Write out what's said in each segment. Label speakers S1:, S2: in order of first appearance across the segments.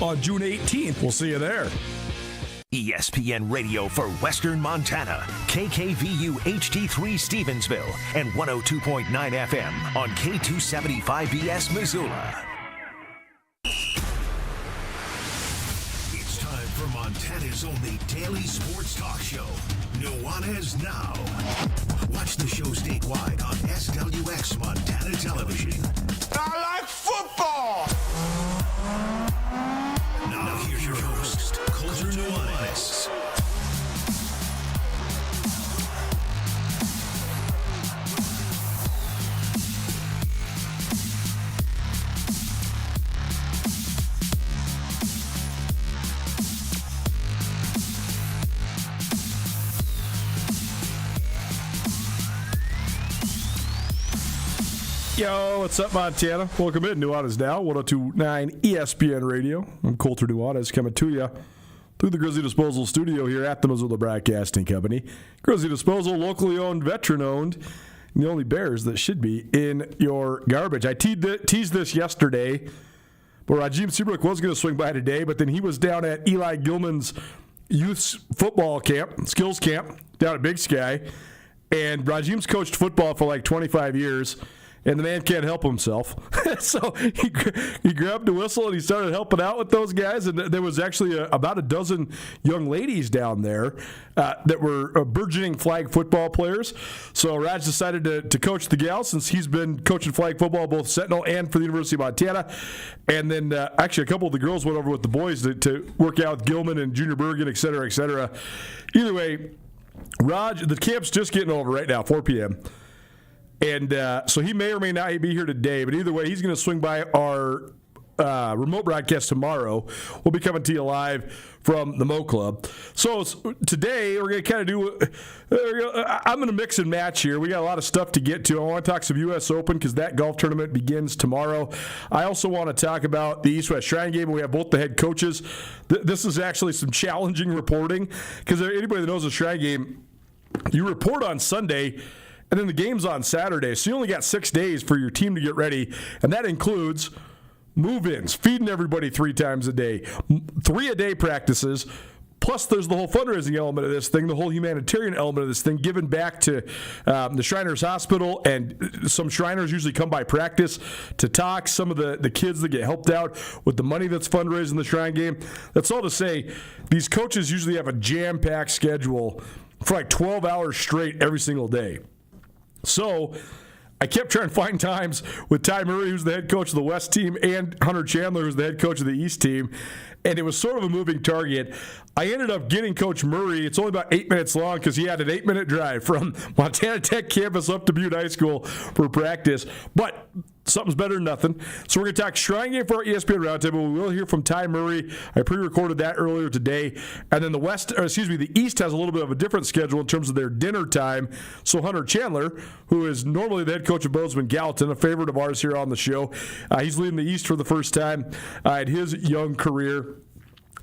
S1: On June 18th. We'll see you there.
S2: ESPN Radio for Western Montana, KKVU HD3 Stevensville, and 102.9 FM on K275BS Missoula. It's time for Montana's only daily sports talk show, Nuanez Now. Watch the show statewide on SWX Montana Television.
S3: I like football!
S2: Now here's your host, Coulter Nuanez.
S1: Yo, what's up, Montana? Welcome in. Nuanez Now, 102.9 ESPN Radio. I'm Coulter Nuanez coming to you through the Grizzly Disposal studio here at the Missoula Broadcasting Company. Grizzly Disposal, locally owned, veteran-owned, and the only Bears that should be in your garbage. I teased this yesterday, but Rajim Seabrook was going to swing by today, but then he was down at Eli Gilman's youth football camp, skills camp, down at Big Sky, and Rajim's coached football for like 25 years, and the man can't help himself. So he grabbed the whistle and he started helping out with those guys. And there was actually about a dozen young ladies down there that were burgeoning flag football players. So Raj decided to coach the gals since he's been coaching flag football, both Sentinel and for the University of Montana. And then actually a couple of the girls went over with the boys to work out with Gilman and Junior Bergen, et cetera, et cetera. Either way, Raj, the camp's just getting over right now, 4 p.m., and so he may or may not be here today, but either way, he's going to swing by our remote broadcast tomorrow. We'll be coming to you live from the Mo Club. So today, we're going to kind of do I'm going to mix and match here. We got a lot of stuff to get to. I want to talk some U.S. Open because that golf tournament begins tomorrow. I also want to talk about the East-West Shrine game. We have both the head coaches. This is actually some challenging reporting because anybody that knows the Shrine game, you report on Sunday, and then the game's on Saturday, so you only got 6 days for your team to get ready, and that includes move-ins, feeding everybody 3 times a day, 3-a-day practices, plus there's the whole fundraising element of this thing, the whole humanitarian element of this thing, given back to the Shriners Hospital, and some Shriners usually come by practice to talk, some of the kids that get helped out with the money that's fundraised in the Shrine game. That's all to say, these coaches usually have a jam-packed schedule for like 12 hours straight every single day. So I kept trying to find times with Ty Murray, who's the head coach of the West team, and Hunter Chandler, who's the head coach of the East team, and it was sort of a moving target. I ended up getting Coach Murray. It's only about 8 minutes long because he had an 8-minute drive from Montana Tech campus up to Butte High School for practice. But something's better than nothing. So we're going to talk Shrine game for our ESPN Roundtable. We will hear from Ty Murray. I pre-recorded that earlier today. And then the East has a little bit of a different schedule in terms of their dinner time. So Hunter Chandler, who is normally the head coach of Bozeman Gallatin, a favorite of ours here on the show, he's leading the East for the first time in his young career.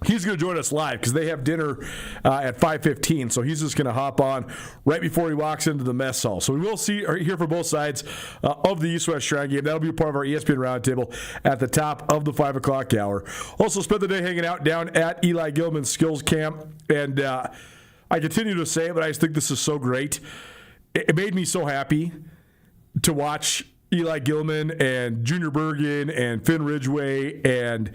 S1: He's going to join us live because they have dinner at 5:15, so he's just going to hop on right before he walks into the mess hall. So we will hear from both sides of the East-West Shrine game. That'll be a part of our ESPN Roundtable at the top of the 5 o'clock hour. Also spent the day hanging out down at Eli Gilman's skills camp, and I continue to say it, but I just think this is so great. It made me so happy to watch Eli Gilman and Junior Bergen and Finn Ridgway and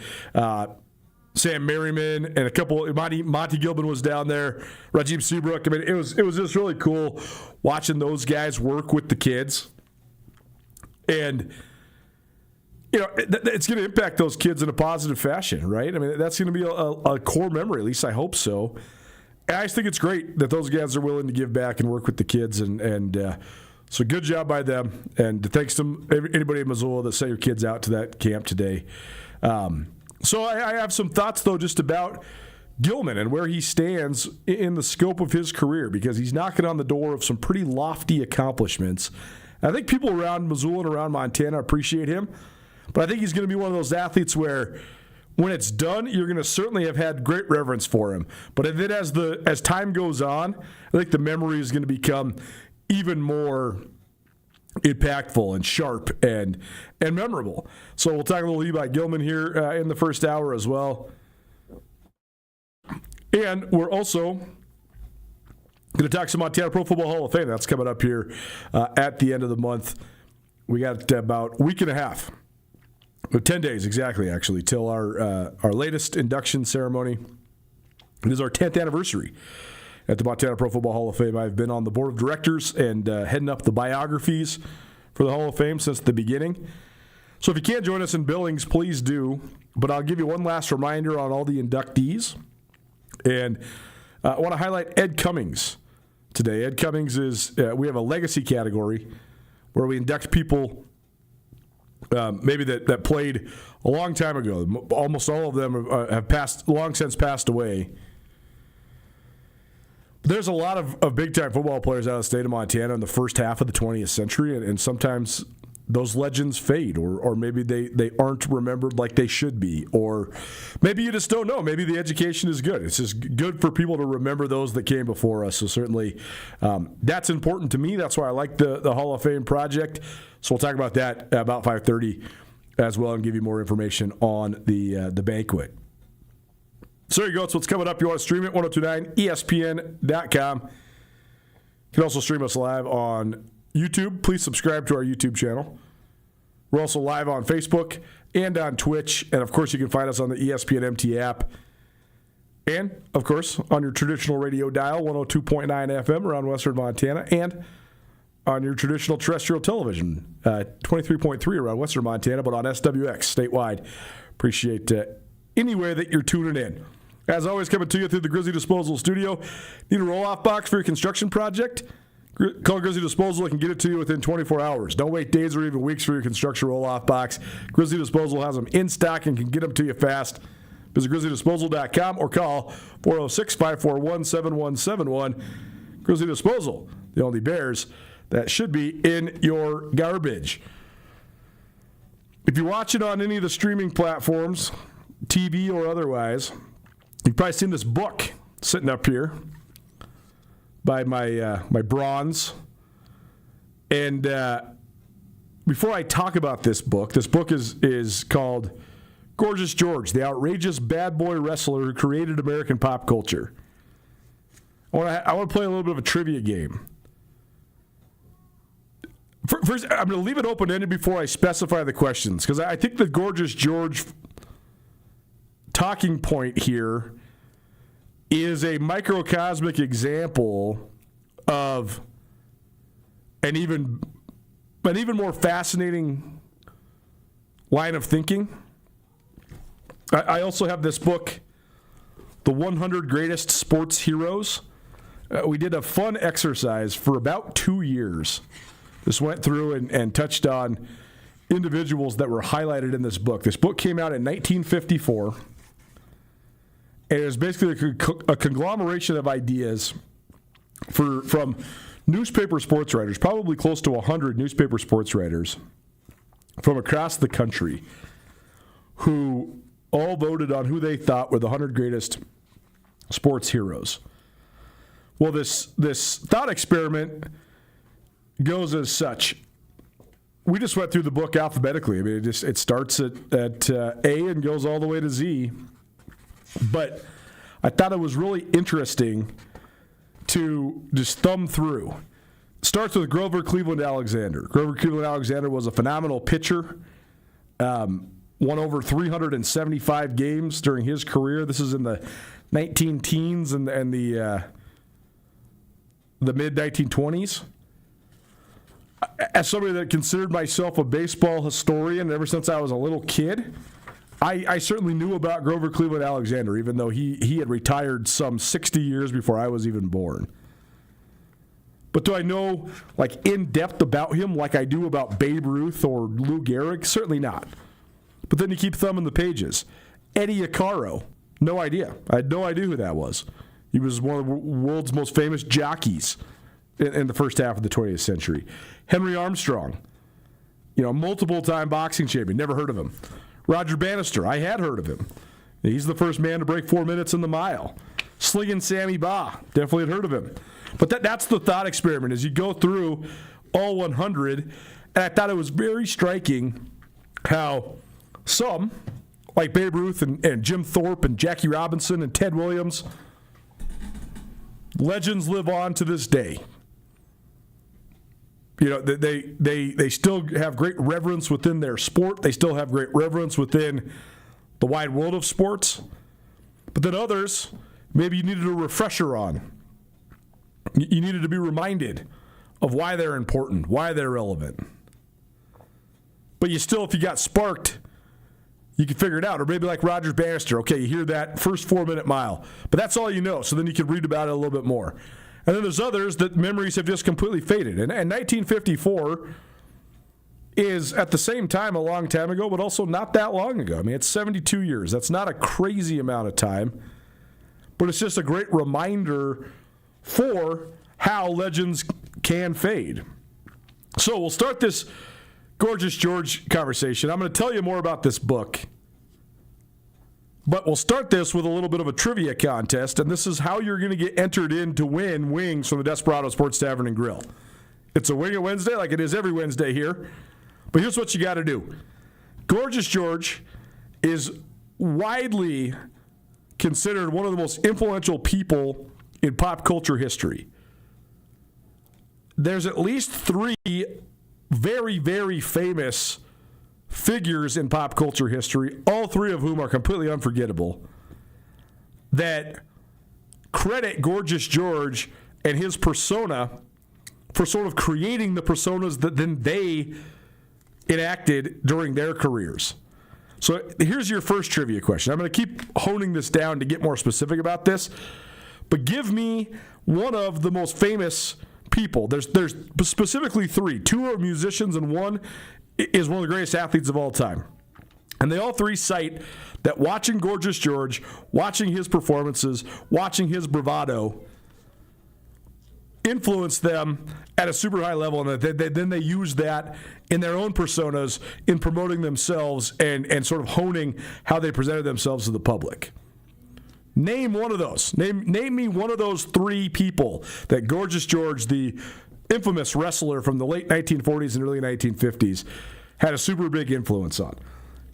S1: Sam Merriman and a couple. Monty Gilman was down there. Rajim Seabrook. I mean, it was just really cool watching those guys work with the kids, and it's going to impact those kids in a positive fashion, right? I mean, that's going to be a core memory. At least I hope so. And I just think it's great that those guys are willing to give back and work with the kids, and so good job by them. And thanks to anybody in Missoula that sent your kids out to that camp today. So I have some thoughts, though, just about Gilman and where he stands in the scope of his career, because he's knocking on the door of some pretty lofty accomplishments. And I think people around Missoula and around Montana appreciate him, but I think he's going to be one of those athletes where when it's done, you're going to certainly have had great reverence for him. But then as time goes on, I think the memory is going to become even more impactful and sharp and memorable. So we'll talk a little Levi Gilman here in the first hour as well. And we're also going to talk some Montana Pro Football Hall of Fame. That's coming up here at the end of the month. We got about a week and a half, 10 days exactly, actually, till our latest induction ceremony. It is our 10th anniversary at the Montana Pro Football Hall of Fame. I've been on the board of directors and heading up the biographies for the Hall of Fame since the beginning. So if you can't join us in Billings, please do. But I'll give you one last reminder on all the inductees. And I want to highlight Ed Cummings today. Ed Cummings is, we have a legacy category where we induct people maybe that played a long time ago. Almost all of them have long since passed away. There's a lot of big-time football players out of the state of Montana in the first half of the 20th century, and sometimes those legends fade, or maybe they aren't remembered like they should be, or maybe you just don't know. Maybe the education is good. It's just good for people to remember those that came before us. So certainly that's important to me. That's why I like the Hall of Fame project. So we'll talk about that at about 5:30 as well and give you more information on the banquet. So there you go. It's what's coming up. You want to stream it, 1029ESPN.com. You can also stream us live on YouTube. Please subscribe to our YouTube channel. We're also live on Facebook and on Twitch. And, of course, you can find us on the ESPN MT app. And, of course, on your traditional radio dial, 102.9 FM around Western Montana. And on your traditional terrestrial television, 23.3 around Western Montana, but on SWX statewide. Appreciate any way that you're tuning in. As always, coming to you through the Grizzly Disposal Studio. Need a roll-off box for your construction project? Call Grizzly Disposal. They can get it to you within 24 hours. Don't wait days or even weeks for your construction roll-off box. Grizzly Disposal has them in stock and can get them to you fast. Visit grizzlydisposal.com or call 406-541-7171. Grizzly Disposal, the only Bears that should be in your garbage. If you watch it on any of the streaming platforms, TV or otherwise, you've probably seen this book sitting up here by my bronze. And before I talk about this book is called Gorgeous George, the outrageous bad boy wrestler who created American pop culture. I want to play a little bit of a trivia game. First, I'm going to leave it open-ended before I specify the questions, because I think the Gorgeous George talking point here is a microcosmic example of an even more fascinating line of thinking. I also have this book, The 100 Greatest Sports Heroes. We did a fun exercise for about 2 years. Just went through and touched on individuals that were highlighted in this book. This book came out in 1954. And it was basically a conglomeration of ideas from newspaper sports writers, probably close to 100 newspaper sports writers from across the country, who all voted on who they thought were the 100 greatest sports heroes. Well, this thought experiment goes as such. We just went through the book alphabetically. I mean, it starts at A and goes all the way to Z. But I thought it was really interesting to just thumb through. It starts with Grover Cleveland Alexander. Grover Cleveland Alexander was a phenomenal pitcher, won over 375 games during his career. This is in the 19-teens and the mid-1920s. As somebody that considered myself a baseball historian ever since I was a little kid, I certainly knew about Grover Cleveland Alexander, even though he had retired some 60 years before I was even born. But do I know, like, in depth about him like I do about Babe Ruth or Lou Gehrig? Certainly not. But then you keep thumbing the pages. Eddie Acaro, no idea. I had no idea who that was. He was one of the world's most famous jockeys in the first half of the 20th century. Henry Armstrong, multiple-time boxing champion, never heard of him. Roger Bannister, I had heard of him. He's the first man to break 4 minutes in the mile. Slingin' Sammy Baugh, definitely had heard of him. But that's the thought experiment, as you go through all 100, and I thought it was very striking how some, like Babe Ruth and Jim Thorpe and Jackie Robinson and Ted Williams, legends live on to this day. You know, they still have great reverence within their sport. They still have great reverence within the wide world of sports. But then others, maybe you needed a refresher on. You needed to be reminded of why they're important, why they're relevant. But you still, if you got sparked, you can figure it out. Or maybe like Roger Bannister, okay, you hear that first 4-minute mile, but that's all you know, so then you can read about it a little bit more. And then there's others that memories have just completely faded. And 1954 is, at the same time, a long time ago, but also not that long ago. I mean, it's 72 years. That's not a crazy amount of time, but it's just a great reminder for how legends can fade. So we'll start this Gorgeous George conversation. I'm going to tell you more about this book, but we'll start this with a little bit of a trivia contest, and this is how you're going to get entered in to win wings from the Desperado Sports Tavern and Grill. It's a Wing It Wednesday like it is every Wednesday here, but here's what you got to do. Gorgeous George is widely considered one of the most influential people in pop culture history. There's at least 3 very, very famous figures in pop culture history, all 3 of whom are completely unforgettable, that credit Gorgeous George and his persona for sort of creating the personas that then they enacted during their careers. So here's your first trivia question. I'm going to keep honing this down to get more specific about this, but give me one of the most famous people. There's specifically 3. 2 are musicians and 1 is one of the greatest athletes of all time. And they all 3 cite that watching Gorgeous George, watching his performances, watching his bravado influenced them at a super high level, and then they use that in their own personas in promoting themselves and sort of honing how they presented themselves to the public. Name one of those. Name me one of those 3 people that Gorgeous George, the infamous wrestler from the late 1940s and early 1950s, had a super big influence on.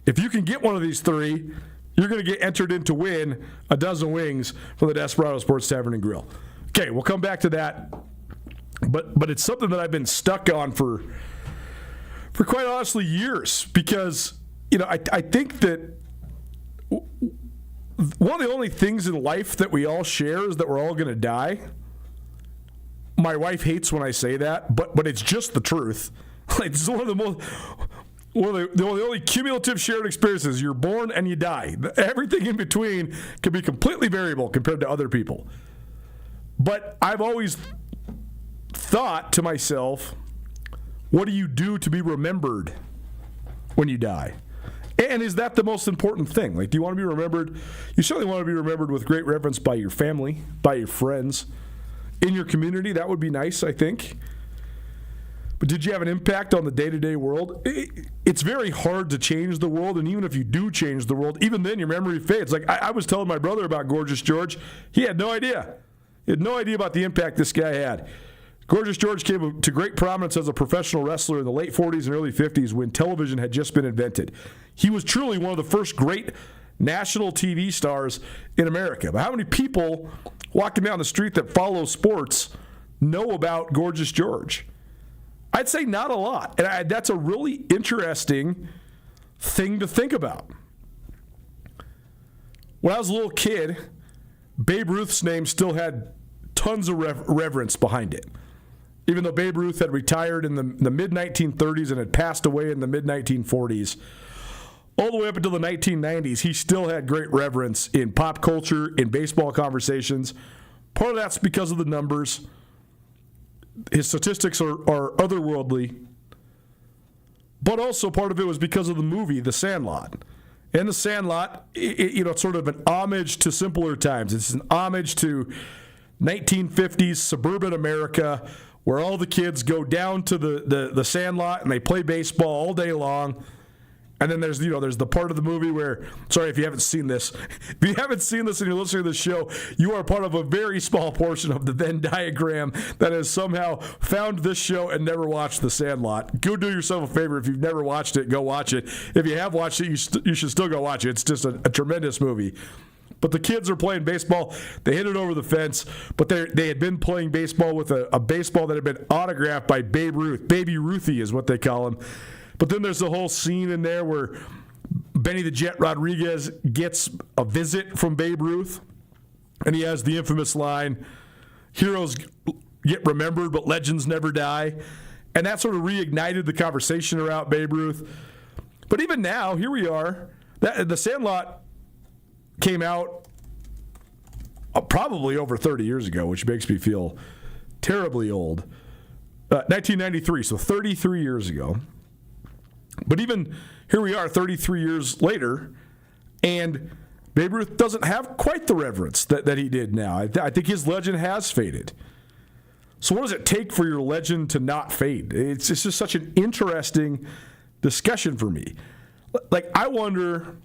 S1: If you can get one of these 3, you're going to get entered in to win a dozen wings from the Desperado Sports Tavern and Grill. Okay, we'll come back to that, but it's something that I've been stuck on for quite honestly years, because I think that one of the only things in life that we all share is that we're all going to die. My wife hates when I say that, but it's just the truth. Like, it's one of the only cumulative shared experiences. You're born and you die. Everything in between can be completely variable compared to other people. But I've always thought to myself, what do you do to be remembered when you die? And is that the most important thing? Like, do you want to be remembered? You certainly want to be remembered with great reverence by your family, by your friends, in your community. That would be nice, I think. But did you have an impact on the day-to-day world? It's very hard to change the world, and even if you do change the world, even then your memory fades. Like, I was telling my brother about Gorgeous George. He had no idea. He had no idea about the impact this guy had. Gorgeous George came to great prominence as a professional wrestler in the late 40s and early 50s when television had just been invented. He was truly one of the first great national TV stars in America. But how many people walking down the street that follow sports know about Gorgeous George? I'd say not a lot. And that's a really interesting thing to think about. When I was a little kid, Babe Ruth's name still had tons of reverence behind it. Even though Babe Ruth had retired in the mid-1930s and had passed away in the mid-1940s, all the way up until the 1990s, he still had great reverence in pop culture, in baseball conversations. Part of that's because of the numbers. His statistics are otherworldly. But also part of it was because of the movie, The Sandlot. And The Sandlot, it's sort of an homage to simpler times. It's an homage to 1950s suburban America, where all the kids go down to the Sandlot and they play baseball all day long. And then there's the part of the movie where, sorry if you haven't seen this. If you haven't seen this and you're listening to the show, you are part of a very small portion of the Venn diagram that has somehow found this show and never watched The Sandlot. Go do yourself a favor. If you've never watched it, go watch it. If you have watched it, you should still go watch it. It's just a tremendous movie. But the kids are playing baseball. They hit it over the fence, but they had been playing baseball with a baseball that had been autographed by Babe Ruth. Baby Ruthie is what they call him. But then there's the whole scene in there where Benny the Jet Rodriguez gets a visit from Babe Ruth, and he has the infamous line, "Heroes get remembered, but legends never die." And that sort of reignited the conversation around Babe Ruth. But even now, here we are. The Sandlot came out probably over 30 years ago, which makes me feel terribly old. 1993, so 33 years ago. But even here we are 33 years later, and Babe Ruth doesn't have quite the reverence that he did now. I think his legend has faded. So what does it take for your legend to not fade? It's just such an interesting discussion for me. Like, I wonder,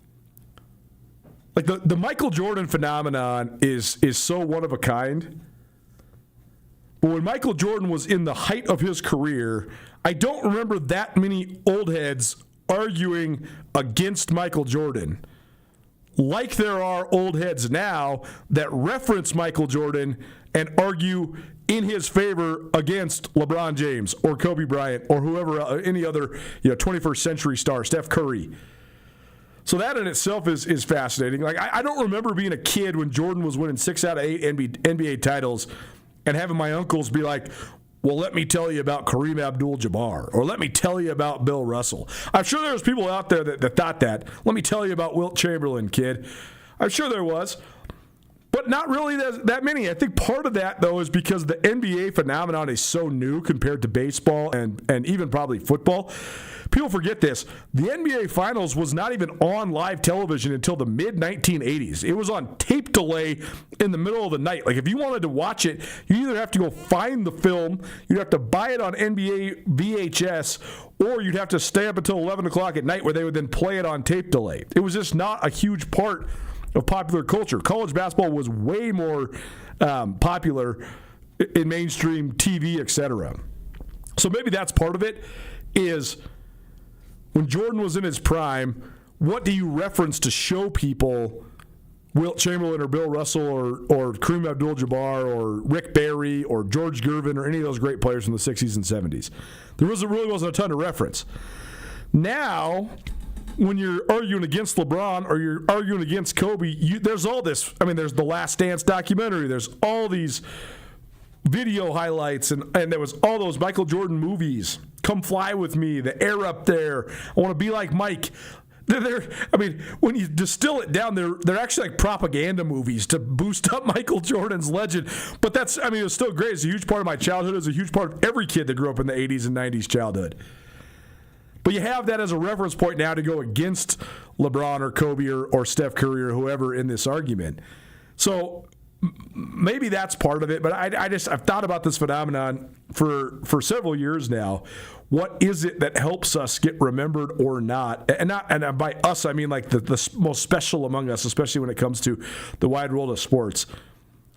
S1: like the Michael Jordan phenomenon is so one of a kind. But when Michael Jordan was in the height of his career, I don't remember that many old heads arguing against Michael Jordan like there are old heads now that reference Michael Jordan and argue in his favor against LeBron James or Kobe Bryant or whoever, any other 21st century star, Steph Curry. So that in itself is fascinating. Like, I don't remember being a kid when Jordan was winning 6 out of 8 NBA titles and having my uncles be like, well, let me tell you about Kareem Abdul-Jabbar, or let me tell you about Bill Russell. I'm sure there was people out there that thought that. Let me tell you about Wilt Chamberlain, kid. I'm sure there was, but not really that many. I think part of that, though, is because the NBA phenomenon is so new compared to baseball and even probably football. People forget this. The NBA Finals was not even on live television until the mid-1980s. It was on tape delay in the middle of the night. Like, if you wanted to watch it, you either have to go find the film, you'd have to buy it on NBA VHS, or you'd have to stay up until 11 o'clock at night where they would then play it on tape delay. It was just not a huge part of popular culture. College basketball was way more popular in mainstream TV, etc. So maybe that's part of it, is when Jordan was in his prime, what do you reference to show people Wilt Chamberlain or Bill Russell or Kareem Abdul-Jabbar or Rick Barry or George Gervin or any of those great players from the 60s and 70s? There really wasn't a ton to reference. Now, when you're arguing against LeBron or you're arguing against Kobe, there's all this. I mean, there's the Last Dance documentary. There's all these video highlights, and there was all those Michael Jordan movies. Come Fly With Me, The Air Up There, I Want to Be Like Mike. I mean, when you distill it down, they're actually like propaganda movies to boost up Michael Jordan's legend. But it was still great. It's a huge part of my childhood. It's a huge part of every kid that grew up in the 80s and 90s childhood. But you have that as a reference point now to go against LeBron or Kobe or Steph Curry or whoever in this argument. So maybe that's part of it, but I've thought about this phenomenon for several years now. What is it that helps us get remembered or not? And by us, I mean like the most special among us, especially when it comes to the wide world of sports.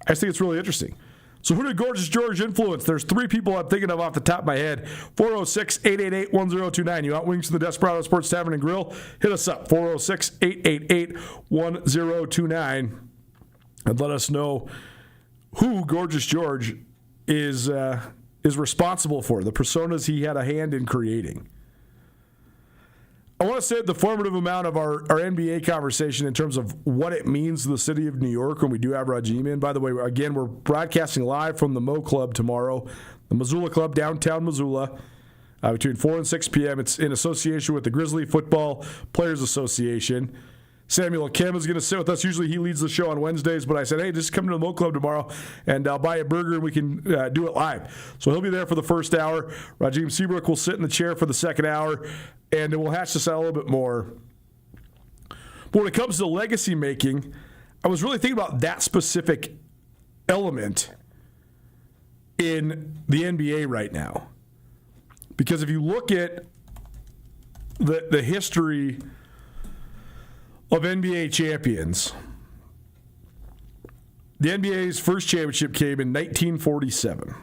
S1: I just think it's really interesting. So who did Gorgeous George influence? There's 3 people I'm thinking of off the top of my head. 406-888-1029. You want wings from the Desperado Sports Tavern and Grill? Hit us up, 406-888-1029. And let us know who Gorgeous George is responsible for, the personas he had a hand in creating. I want to say the formative amount of our NBA conversation in terms of what it means to the city of New York when we do have Rajim in. By the way, again, we're broadcasting live from the Mo Club tomorrow, the Missoula Club, downtown Missoula, between 4 and 6 p.m. It's in association with the Grizzly Football Players Association. Samuel Kim is going to sit with us. Usually he leads the show on Wednesdays, but I said, hey, just come to the Mo Club tomorrow and I'll buy a burger and we can do it live. So he'll be there for the first hour. Rajim Seabrook will sit in the chair for the second hour, and we'll hash this out a little bit more. But when it comes to legacy making, I was really thinking about that specific element in the NBA right now. Because if you look at the history of NBA champions, the NBA's first championship came in 1947.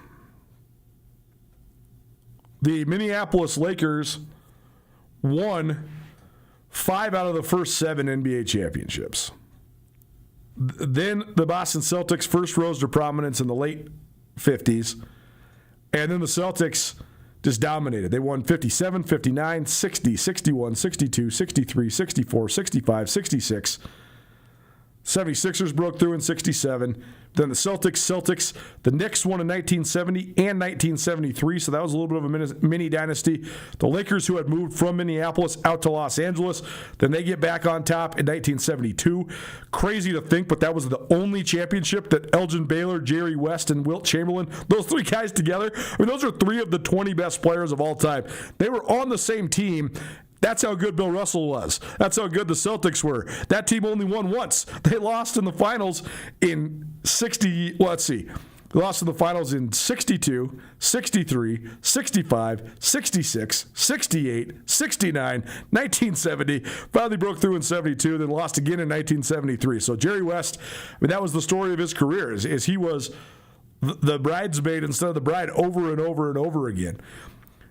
S1: The Minneapolis Lakers won 5 out of the first 7 NBA championships. Then the Boston Celtics first rose to prominence in the late 50s, and then the Celtics just dominated. They won 57, 59, 60, 61, 62, 63, 64, 65, 66. 76ers broke through in 67. Then the Celtics, the Knicks won in 1970 and 1973, so that was a little bit of a mini dynasty. The Lakers, who had moved from Minneapolis out to Los Angeles, then they get back on top in 1972. Crazy to think, but that was the only championship that Elgin Baylor, Jerry West, and Wilt Chamberlain, those 3 guys together, I mean, those are 3 of the 20 best players of all time. They were on the same team. That's how good Bill Russell was. That's how good the Celtics were. That team only won once. They lost in the finals in 60, well, let's see. They lost in the finals in 62, 63, 65, 66, 68, 69, 1970. Finally broke through in 72, then lost again in 1973. So Jerry West, I mean, that was the story of his career, is he was the bridesmaid instead of the bride over and over and over again.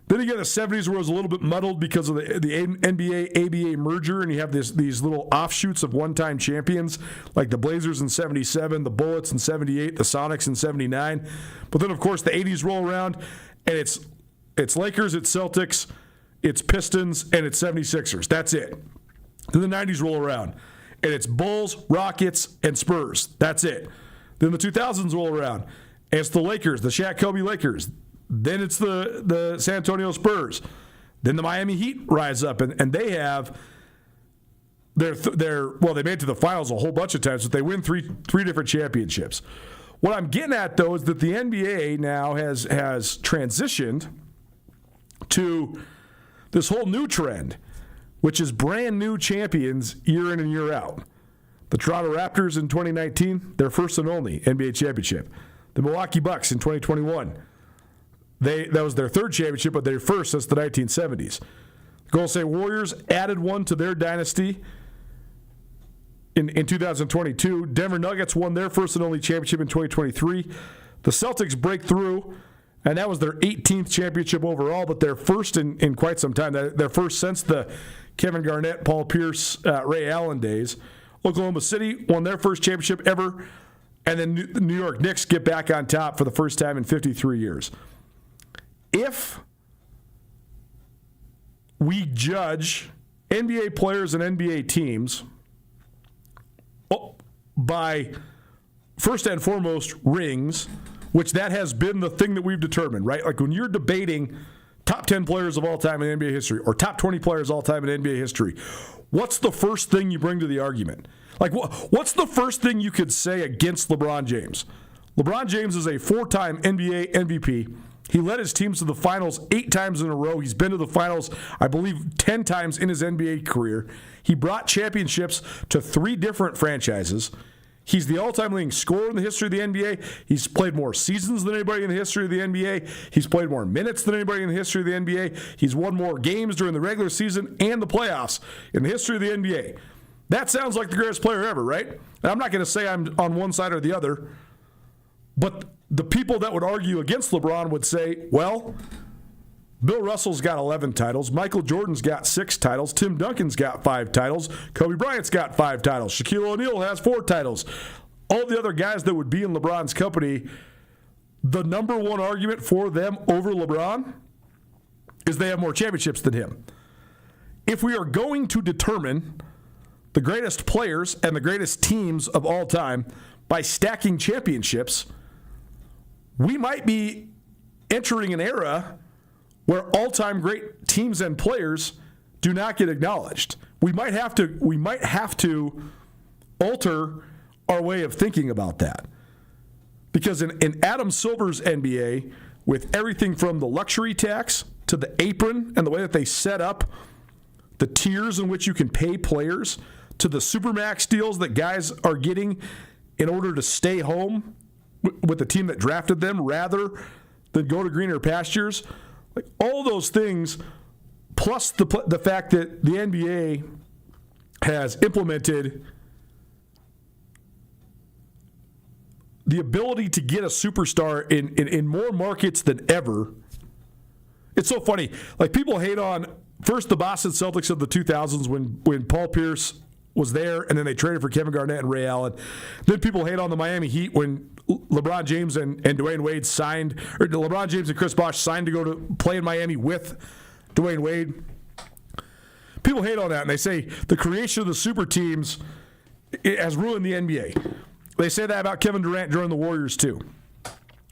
S1: Then again, the 70s where it was a little bit muddled because of the NBA-ABA merger, and you have these little offshoots of one-time champions, like the Blazers in 77, the Bullets in 78, the Sonics in 79. But then, of course, the 80s roll around, and it's Lakers, it's Celtics, it's Pistons, and it's 76ers. That's it. Then the 90s roll around, and it's Bulls, Rockets, and Spurs. That's it. Then the 2000s roll around, and it's the Lakers, the Shaq Kobe Lakers. Then it's the San Antonio Spurs. Then the Miami Heat rise up, and they have they made it to the finals a whole bunch of times, but they win three different championships. What I'm getting at, though, is that the NBA now has transitioned to this whole new trend, which is brand new champions year in and year out. The Toronto Raptors in 2019, their first and only NBA championship. The Milwaukee Bucks in 2021. That was their 3rd championship, but their first since the 1970s. The Golden State Warriors added one to their dynasty in 2022. Denver Nuggets won their first and only championship in 2023. The Celtics break through, and that was their 18th championship overall, but their first in quite some time. Their first since the Kevin Garnett, Paul Pierce, Ray Allen days. Oklahoma City won their first championship ever, and then the New York Knicks get back on top for the first time in 53 years. If we judge NBA players and NBA teams by, first and foremost, rings, which that has been the thing that we've determined, right? Like when you're debating top 10 players of all time in NBA history or top 20 players all time in NBA history, what's the first thing you bring to the argument? Like what's the first thing you could say against LeBron James? LeBron James is a 4-time NBA MVP. He led his teams to the finals 8 times in a row. He's been to the finals, I believe, 10 times in his NBA career. He brought championships to 3 different franchises. He's the all-time leading scorer in the history of the NBA. He's played more seasons than anybody in the history of the NBA. He's played more minutes than anybody in the history of the NBA. He's won more games during the regular season and the playoffs in the history of the NBA. That sounds like the greatest player ever, right? And I'm not going to say I'm on one side or the other, but the people that would argue against LeBron would say, well, Bill Russell's got 11 titles. Michael Jordan's got 6 titles. Tim Duncan's got 5 titles. Kobe Bryant's got 5 titles. Shaquille O'Neal has 4 titles. All the other guys that would be in LeBron's company, the number one argument for them over LeBron is they have more championships than him. If we are going to determine the greatest players and the greatest teams of all time by stacking championships, we might be entering an era where all-time great teams and players do not get acknowledged. We might have to alter our way of thinking about that. Because in Adam Silver's NBA, with everything from the luxury tax to the apron and the way that they set up the tiers in which you can pay players, to the Supermax deals that guys are getting in order to stay home with the team that drafted them rather than go to greener pastures, like all those things plus the fact that the NBA has implemented the ability to get a superstar in more markets than ever. It's so funny. Like, people hate on, first, the Boston Celtics of the 2000s when Paul Pierce was there, and then they traded for Kevin Garnett and Ray Allen. Then people hate on the Miami Heat when LeBron James and Dwayne Wade signed, or LeBron James and Chris Bosh signed to go to play in Miami with Dwayne Wade. People hate on that, and they say the creation of the super teams has ruined the NBA. They say that about Kevin Durant during the Warriors, too.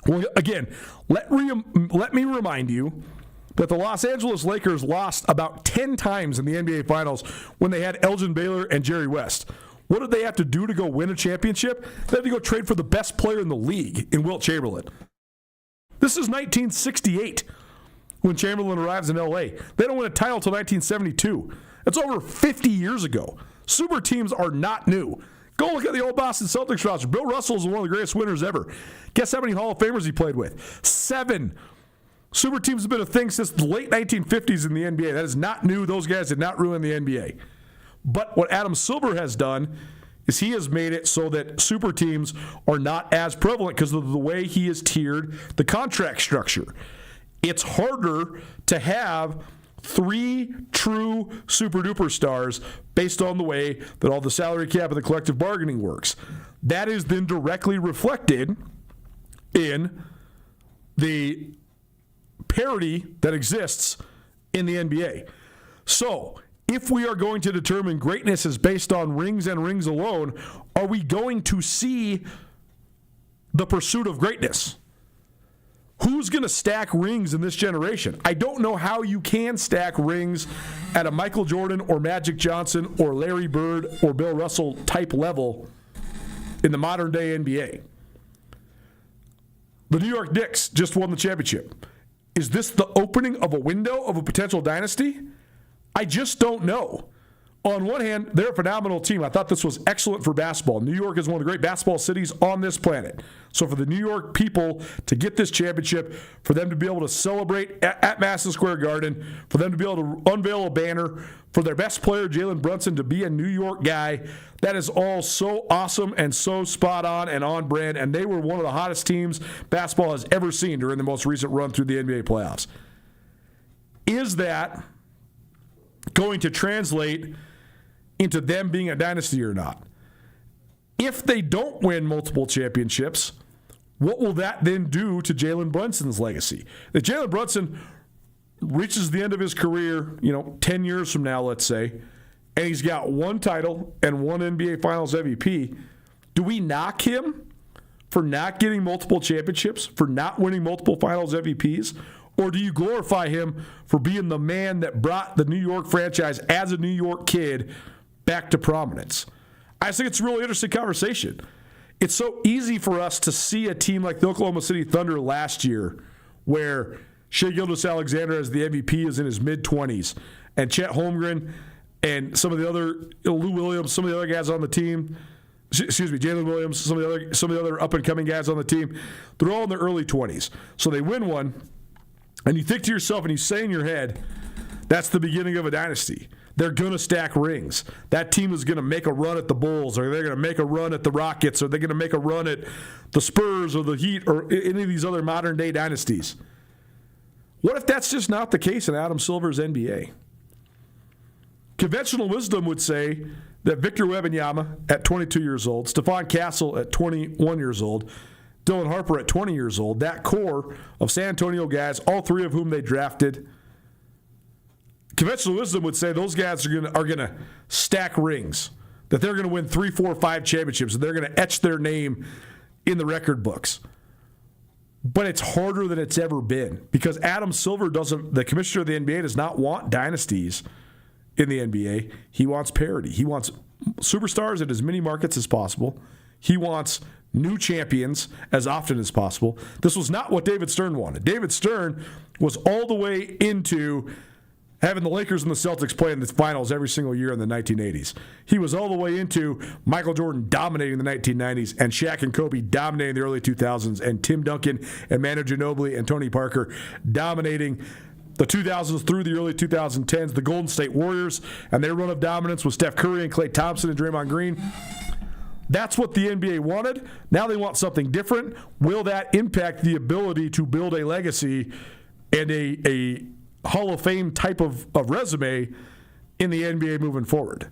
S1: Well, again, let me remind you that the Los Angeles Lakers lost about 10 times in the NBA Finals when they had Elgin Baylor and Jerry West. What did they have to do to go win a championship? They had to go trade for the best player in the league in Wilt Chamberlain. This is 1968 when Chamberlain arrives in L.A. They don't win a title until 1972. That's over 50 years ago. Super teams are not new. Go look at the old Boston Celtics roster. Bill Russell is one of the greatest winners ever. Guess how many Hall of Famers he played with? 7. Super teams have been a thing since the late 1950s in the NBA. That is not new. Those guys did not ruin the NBA. But what Adam Silver has done is he has made it so that super teams are not as prevalent because of the way he has tiered the contract structure. It's harder to have 3 true super-duper stars based on the way that all the salary cap and the collective bargaining works. That is then directly reflected in the parity that exists in the NBA. So, if we are going to determine greatness is based on rings and rings alone, are we going to see the pursuit of greatness? Who's going to stack rings in this generation? I don't know how you can stack rings at a Michael Jordan or Magic Johnson or Larry Bird or Bill Russell type level in the modern day NBA. The New York Knicks just won the championship. Is this the opening of a window of a potential dynasty? I just don't know. On one hand, they're a phenomenal team. I thought this was excellent for basketball. New York is one of the great basketball cities on this planet. So for the New York people to get this championship, for them to be able to celebrate at Madison Square Garden, for them to be able to unveil a banner, for their best player, Jalen Brunson, to be a New York guy, that is all so awesome and so spot on and on brand. And they were one of the hottest teams basketball has ever seen during the most recent run through the NBA playoffs. Is that going to translate into them being a dynasty or not? If they don't win multiple championships, what will that then do to Jalen Brunson's legacy? If Jalen Brunson reaches the end of his career, 10 years from now, let's say, and he's got 1 title and 1 NBA Finals MVP, do we knock him for not getting multiple championships, for not winning multiple Finals MVPs? Or do you glorify him for being the man that brought the New York franchise as a New York kid back to prominence? I just think it's a really interesting conversation. It's so easy for us to see a team like the Oklahoma City Thunder last year where Shai Gilgeous-Alexander as the MVP is in his mid-20s, and Chet Holmgren and some of the other, Lou Williams, some of the other guys on the team, Jalen Williams, some of the other up-and-coming guys on the team, they're all in their early 20s. So they win one, and you think to yourself and you say in your head, that's the beginning of a dynasty. They're going to stack rings. That team is going to make a run at the Bulls, or they're going to make a run at the Rockets, or they're going to make a run at the Spurs or the Heat or any of these other modern-day dynasties. What if that's just not the case in Adam Silver's NBA? Conventional wisdom would say that Victor Wembanyama at 22 years old, Stephon Castle at 21 years old, Dylan Harper at 20 years old, that core of San Antonio guys, all 3 of whom they drafted, conventional wisdom would say those guys are going to stack rings, that they're going to win 3, 4, 5 championships, and they're going to etch their name in the record books. But it's harder than it's ever been because Adam Silver the commissioner of the NBA, does not want dynasties in the NBA. He wants parity. He wants superstars in as many markets as possible. He wants new champions as often as possible. This was not what David Stern wanted. David Stern was all the way into having the Lakers and the Celtics play in the finals every single year in the 1980s. He was all the way into Michael Jordan dominating the 1990s and Shaq and Kobe dominating the early 2000s and Tim Duncan and Manu Ginobili and Tony Parker dominating the 2000s through the early 2010s, the Golden State Warriors and their run of dominance with Steph Curry and Klay Thompson and Draymond Green. That's what the NBA wanted. Now they want something different. Will that impact the ability to build a legacy and a Hall of Fame type of resume in the NBA moving forward?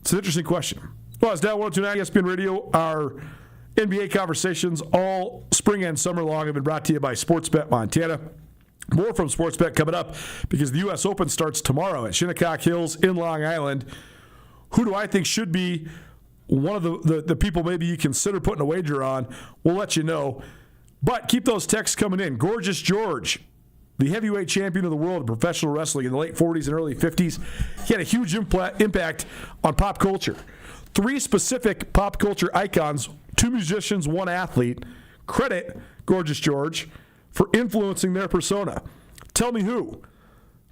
S1: It's an interesting question. Well, it's now 102.9 ESPN Radio. Our NBA conversations all spring and summer long have been brought to you by Sportsbet Montana. More from Sportsbet coming up because the U.S. Open starts tomorrow at Shinnecock Hills in Long Island. Who do I think should be one of the people maybe you consider putting a wager on? We'll let you know. But keep those texts coming in. Gorgeous George, the heavyweight champion of the world of professional wrestling in the late 40s and early 50s. He had a huge impact on pop culture. 3 specific pop culture icons, 2 musicians, 1 athlete. Credit Gorgeous George for influencing their persona. Tell me who.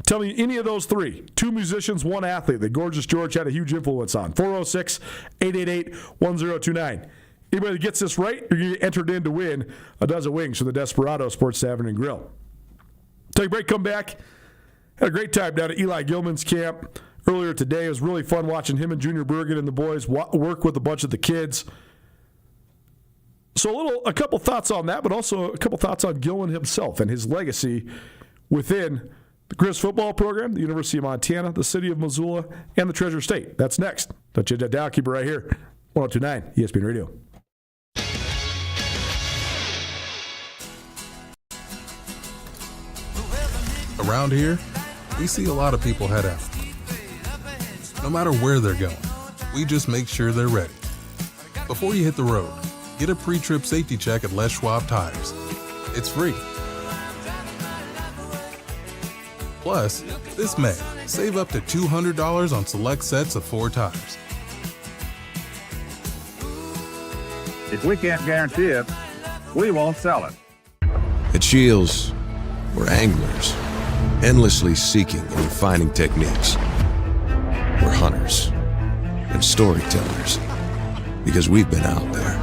S1: Tell me any of those 3. 2 musicians, 1 athlete that Gorgeous George had a huge influence on. 406-888-1029. Anybody that gets this right, you're going to get entered in to win a dozen wings from the Desperado Sports Tavern and Grill. Take a break, come back. Had a great time down at Eli Gilman's camp earlier today. It was really fun watching him and Junior Bergen and the boys work with a bunch of the kids. So a couple thoughts on that, but also a couple thoughts on Gilman himself and his legacy within the Grizz football program, the University of Montana, the city of Missoula, and the Treasure State. That's next. Don't change that down. Keep it right here. 102.9 ESPN Radio.
S4: Around here, we see a lot of people head out. No matter where they're going, we just make sure they're ready. Before you hit the road, get a pre-trip safety check at Les Schwab Tires. It's free. Plus, this May, save up to $200 on select sets of 4 tires.
S5: If we can't guarantee it, we won't sell it.
S6: At Shields, we're anglers, endlessly seeking and refining techniques. We're hunters and storytellers because we've been out there.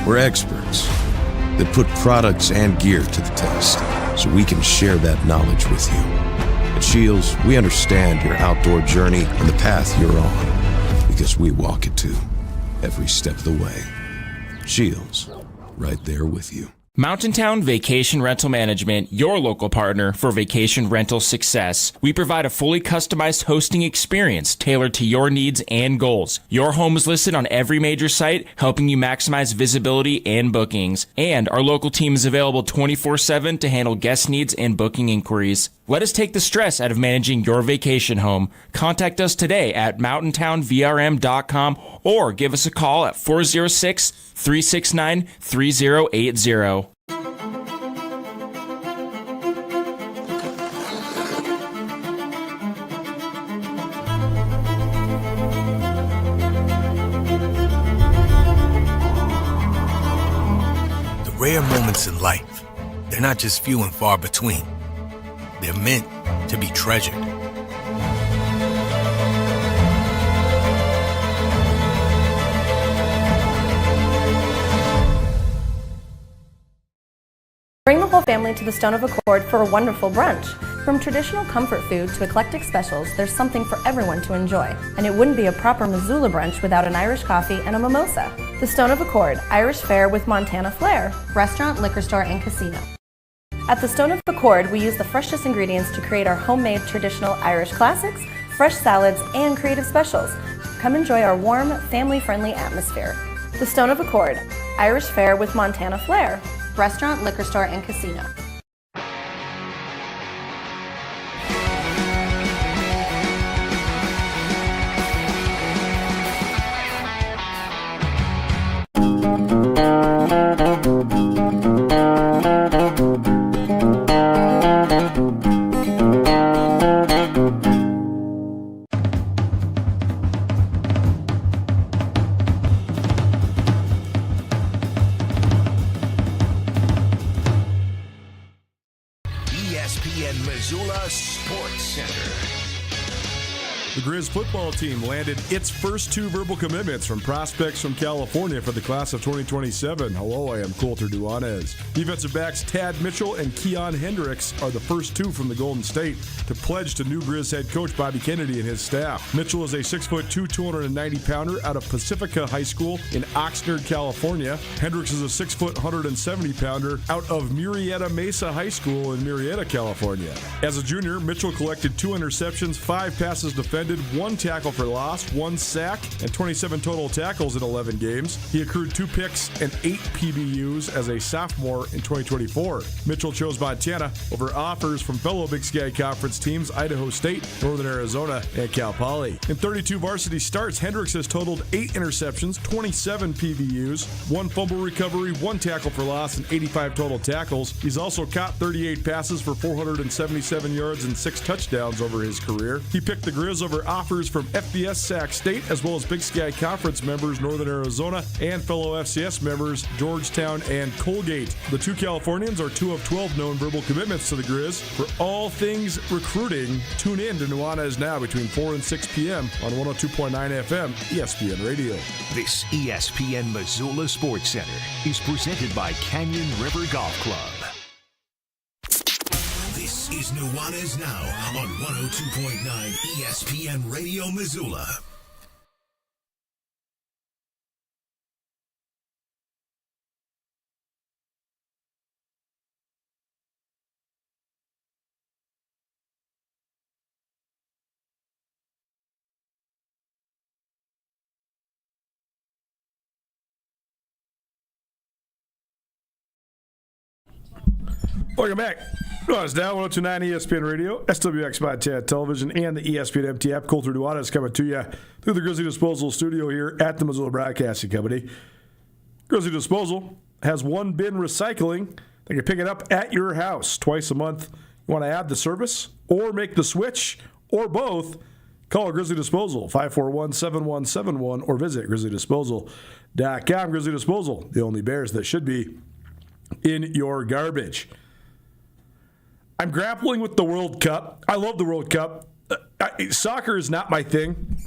S6: We're experts that put products and gear to the test so we can share that knowledge with you. At Shields, we understand your outdoor journey and the path you're on because we walk it too, every step of the way. Shields, right there with you.
S7: Mountain Town Vacation Rental Management, your local partner for vacation rental success. We provide a fully customized hosting experience tailored to your needs and goals. Your home is listed on every major site, helping you maximize visibility and bookings. And our local team is available 24/7 to handle guest needs and booking inquiries. Let us take the stress out of managing your vacation home. Contact us today at mountaintownvrm.com or give us a call at 406-369-3080.
S8: The rare moments in life, they're not just few and far between. They're meant to be treasured.
S9: Bring the whole family to the Stone of Accord for a wonderful brunch. From traditional comfort food to eclectic specials, there's something for everyone to enjoy. And it wouldn't be a proper Missoula brunch without an Irish coffee and a mimosa. The Stone of Accord, Irish fare with Montana flair. Restaurant, liquor store, and casino. At the Stone of Accord, we use the freshest ingredients to create our homemade traditional Irish classics, fresh salads, and creative specials. Come enjoy our warm, family-friendly atmosphere. The Stone of Accord, Irish fare with Montana flair. Restaurant, liquor store, and casino.
S1: The Grizz football team landed its first 2 verbal commitments from prospects from California for the class of 2027. Hello, I am Colter Nuanez. Defensive backs Tad Mitchell and Keon Hendricks are the first 2 from the Golden State to pledge to new Grizz head coach Bobby Kennedy and his staff. Mitchell is a 6'2", 290-pounder out of Pacifica High School in Oxnard, California. Hendricks is a 6', 170-pounder out of Murrieta Mesa High School in Murrieta, California. As a junior, Mitchell collected 2 interceptions, 5 passes defended, 1 tackle for loss, 1 sack, and 27 total tackles in 11 games. He accrued 2 picks and 8 PBUs as a sophomore in 2024. Mitchell chose Montana over offers from fellow Big Sky Conference teams Idaho State, Northern Arizona, and Cal Poly. In 32 varsity starts, Hendricks has totaled 8 interceptions, 27 PBUs, 1 fumble recovery, 1 tackle for loss, and 85 total tackles. He's also caught 38 passes for 477 yards and 6 touchdowns over his career. He picked the Grizz over offers from FBS Sac State, as well as Big Sky Conference members Northern Arizona and fellow FCS members Georgetown and Colgate. The 2 Californians are 2 of 12 known verbal commitments to the Grizz. For all things recruiting, tune in to Nuanez Now between 4 and 6 p.m. on 102.9 FM ESPN Radio.
S2: This ESPN Missoula Sports Center is presented by Canyon River Golf Club. This is Nuanez Now on 102.9 ESPN Radio Missoula.
S1: Welcome back. Nuanez Now, 102.9 ESPN Radio, SWX Montana Television, and the ESPN MT app. Colter Nuanez coming to you through the Grizzly Disposal studio here at the Missoula Broadcasting Company. Grizzly Disposal has 1 bin recycling. They can pick it up at your house twice a month. You want to add the service or make the switch or both, call Grizzly Disposal, 541-7171, or visit grizzlydisposal.com. Grizzly Disposal, the only bears that should be in your garbage. I'm grappling with the World Cup. I love the World Cup. Soccer is not my thing,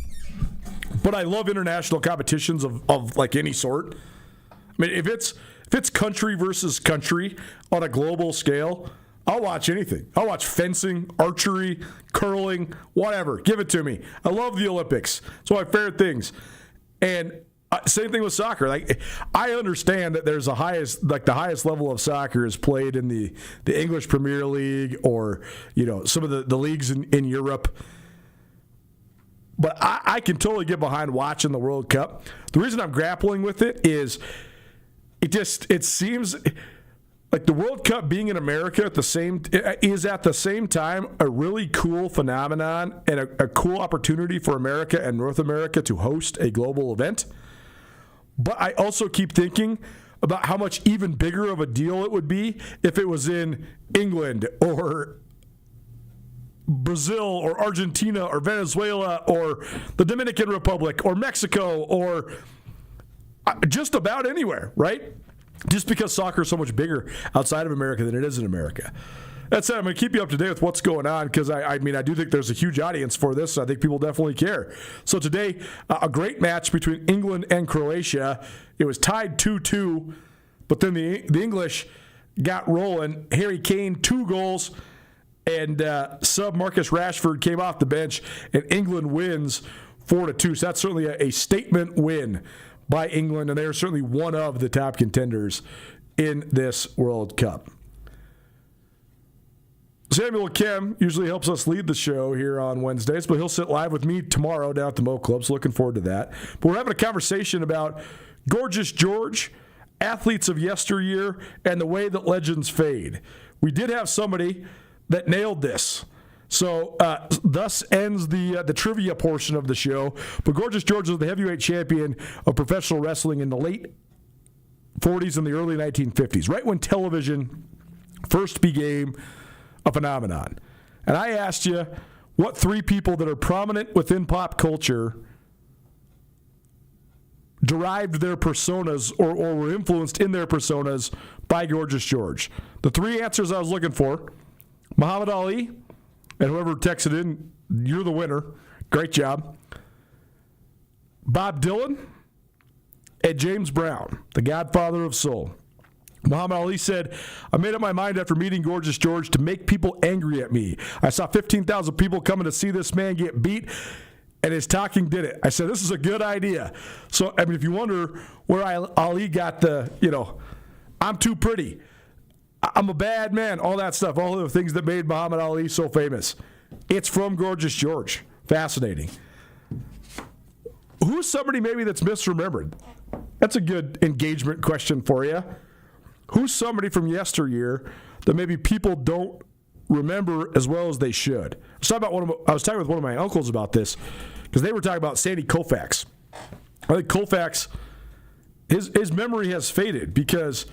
S1: but I love international competitions of like any sort. I mean, if it's country versus country on a global scale, I'll watch anything. I'll watch fencing, archery, curling, whatever. Give it to me. I love the Olympics. It's one of my favorite things. And same thing with soccer. Like, I understand that there's the highest level of soccer is played in the English Premier League or, some of the leagues in Europe. But I can totally get behind watching the World Cup. The reason I'm grappling with it is it seems like the World Cup being in America is at the same time a really cool phenomenon and a cool opportunity for America and North America to host a global event. But I also keep thinking about how much even bigger of a deal it would be if it was in England or Brazil or Argentina or Venezuela or the Dominican Republic or Mexico or just about anywhere, right? Just because soccer is so much bigger outside of America than it is in America. That said, I'm going to keep you up to date with what's going on because, I do think there's a huge audience for this. I think people definitely care. So today, a great match between England and Croatia. It was tied 2-2, but then the English got rolling. Harry Kane, 2 goals, and sub Marcus Rashford came off the bench, and England wins 4-2. So that's certainly a statement win by England, and they are certainly one of the top contenders in this World Cup. Samuel Kim usually helps us lead the show here on Wednesdays, but he'll sit live with me tomorrow down at the Mo Club, so looking forward to that. But we're having a conversation about Gorgeous George, athletes of yesteryear, and the way that legends fade. We did have somebody that nailed this. So thus ends the trivia portion of the show. But Gorgeous George was the heavyweight champion of professional wrestling in the late 40s and the early 1950s, right when television first became a phenomenon. And I asked you what 3 people that are prominent within pop culture derived their personas or were influenced in their personas by Gorgeous George. The 3 answers I was looking for: Muhammad Ali, and whoever texted in, you're the winner, Great job. Bob Dylan and James Brown, the godfather of soul. Muhammad Ali said, I made up my mind after meeting Gorgeous George to make people angry at me. I saw 15,000 people coming to see this man get beat, and his talking did it. I said, this is a good idea. So, I mean, if you wonder where Ali got the, I'm too pretty, I'm a bad man, all that stuff, all the things that made Muhammad Ali so famous, it's from Gorgeous George. Fascinating. Who's somebody maybe that's misremembered? That's a good engagement question for you. Who's somebody from yesteryear that maybe people don't remember as well as they should? I was talking with one of my uncles about this because they were talking about Sandy Koufax. I think Koufax, his memory has faded because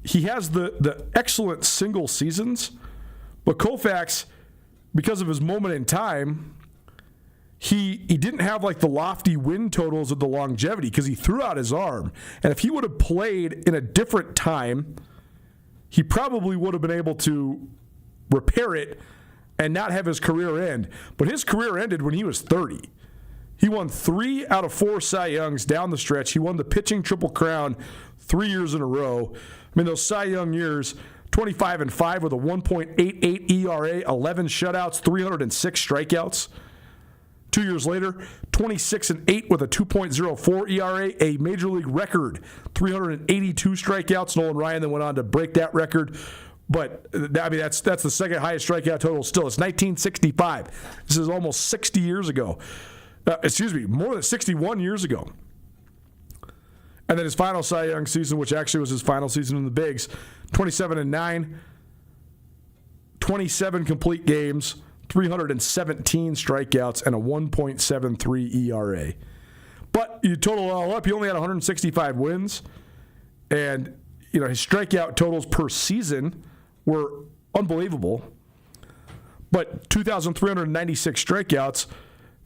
S1: he has the excellent single seasons, but Koufax, because of his moment in time, he didn't have like the lofty win totals of the longevity because he threw out his arm. And if he would have played in a different time, he probably would have been able to repair it and not have his career end. But his career ended when he was 30. He won 3 out of 4 Cy Youngs down the stretch. He won the pitching Triple Crown 3 years in a row. I mean, those Cy Young years, 25-5 with a 1.88 ERA, 11 shutouts, 306 strikeouts. 2 years later, 26-8 with a 2.04 ERA, a major league record, 382 strikeouts. Nolan Ryan then went on to break that record. But that's the second highest strikeout total still. It's 1965. This is almost 60 years ago. More than 61 years ago. And then his final Cy Young season, which actually was his final season in the bigs, 27-9, 27 complete games, 317 strikeouts, and a 1.73 ERA. But you total it all up, he only had 165 wins. And, his strikeout totals per season were unbelievable. But 2,396 strikeouts,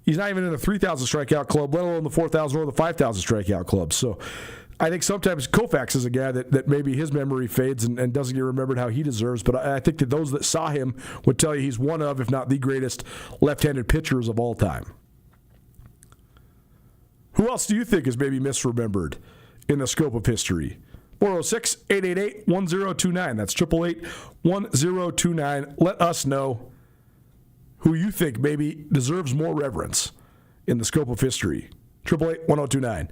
S1: he's not even in the 3,000 strikeout club, let alone the 4,000 or the 5,000 strikeout club. So I think sometimes Koufax is a guy that maybe his memory fades and doesn't get remembered how he deserves. But I think that those that saw him would tell you he's one of, if not the greatest, left-handed pitchers of all time. Who else do you think is maybe misremembered in the scope of history? 406-888-1029. That's 888-1029. Let us know who you think maybe deserves more reverence in the scope of history. 888-1029.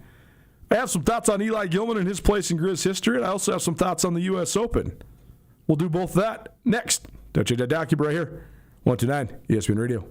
S1: I have some thoughts on Eli Gilman and his place in Grizz history, and I also have some thoughts on the U.S. Open. We'll do both that next. Don't you document right here. 1029 ESPN Radio.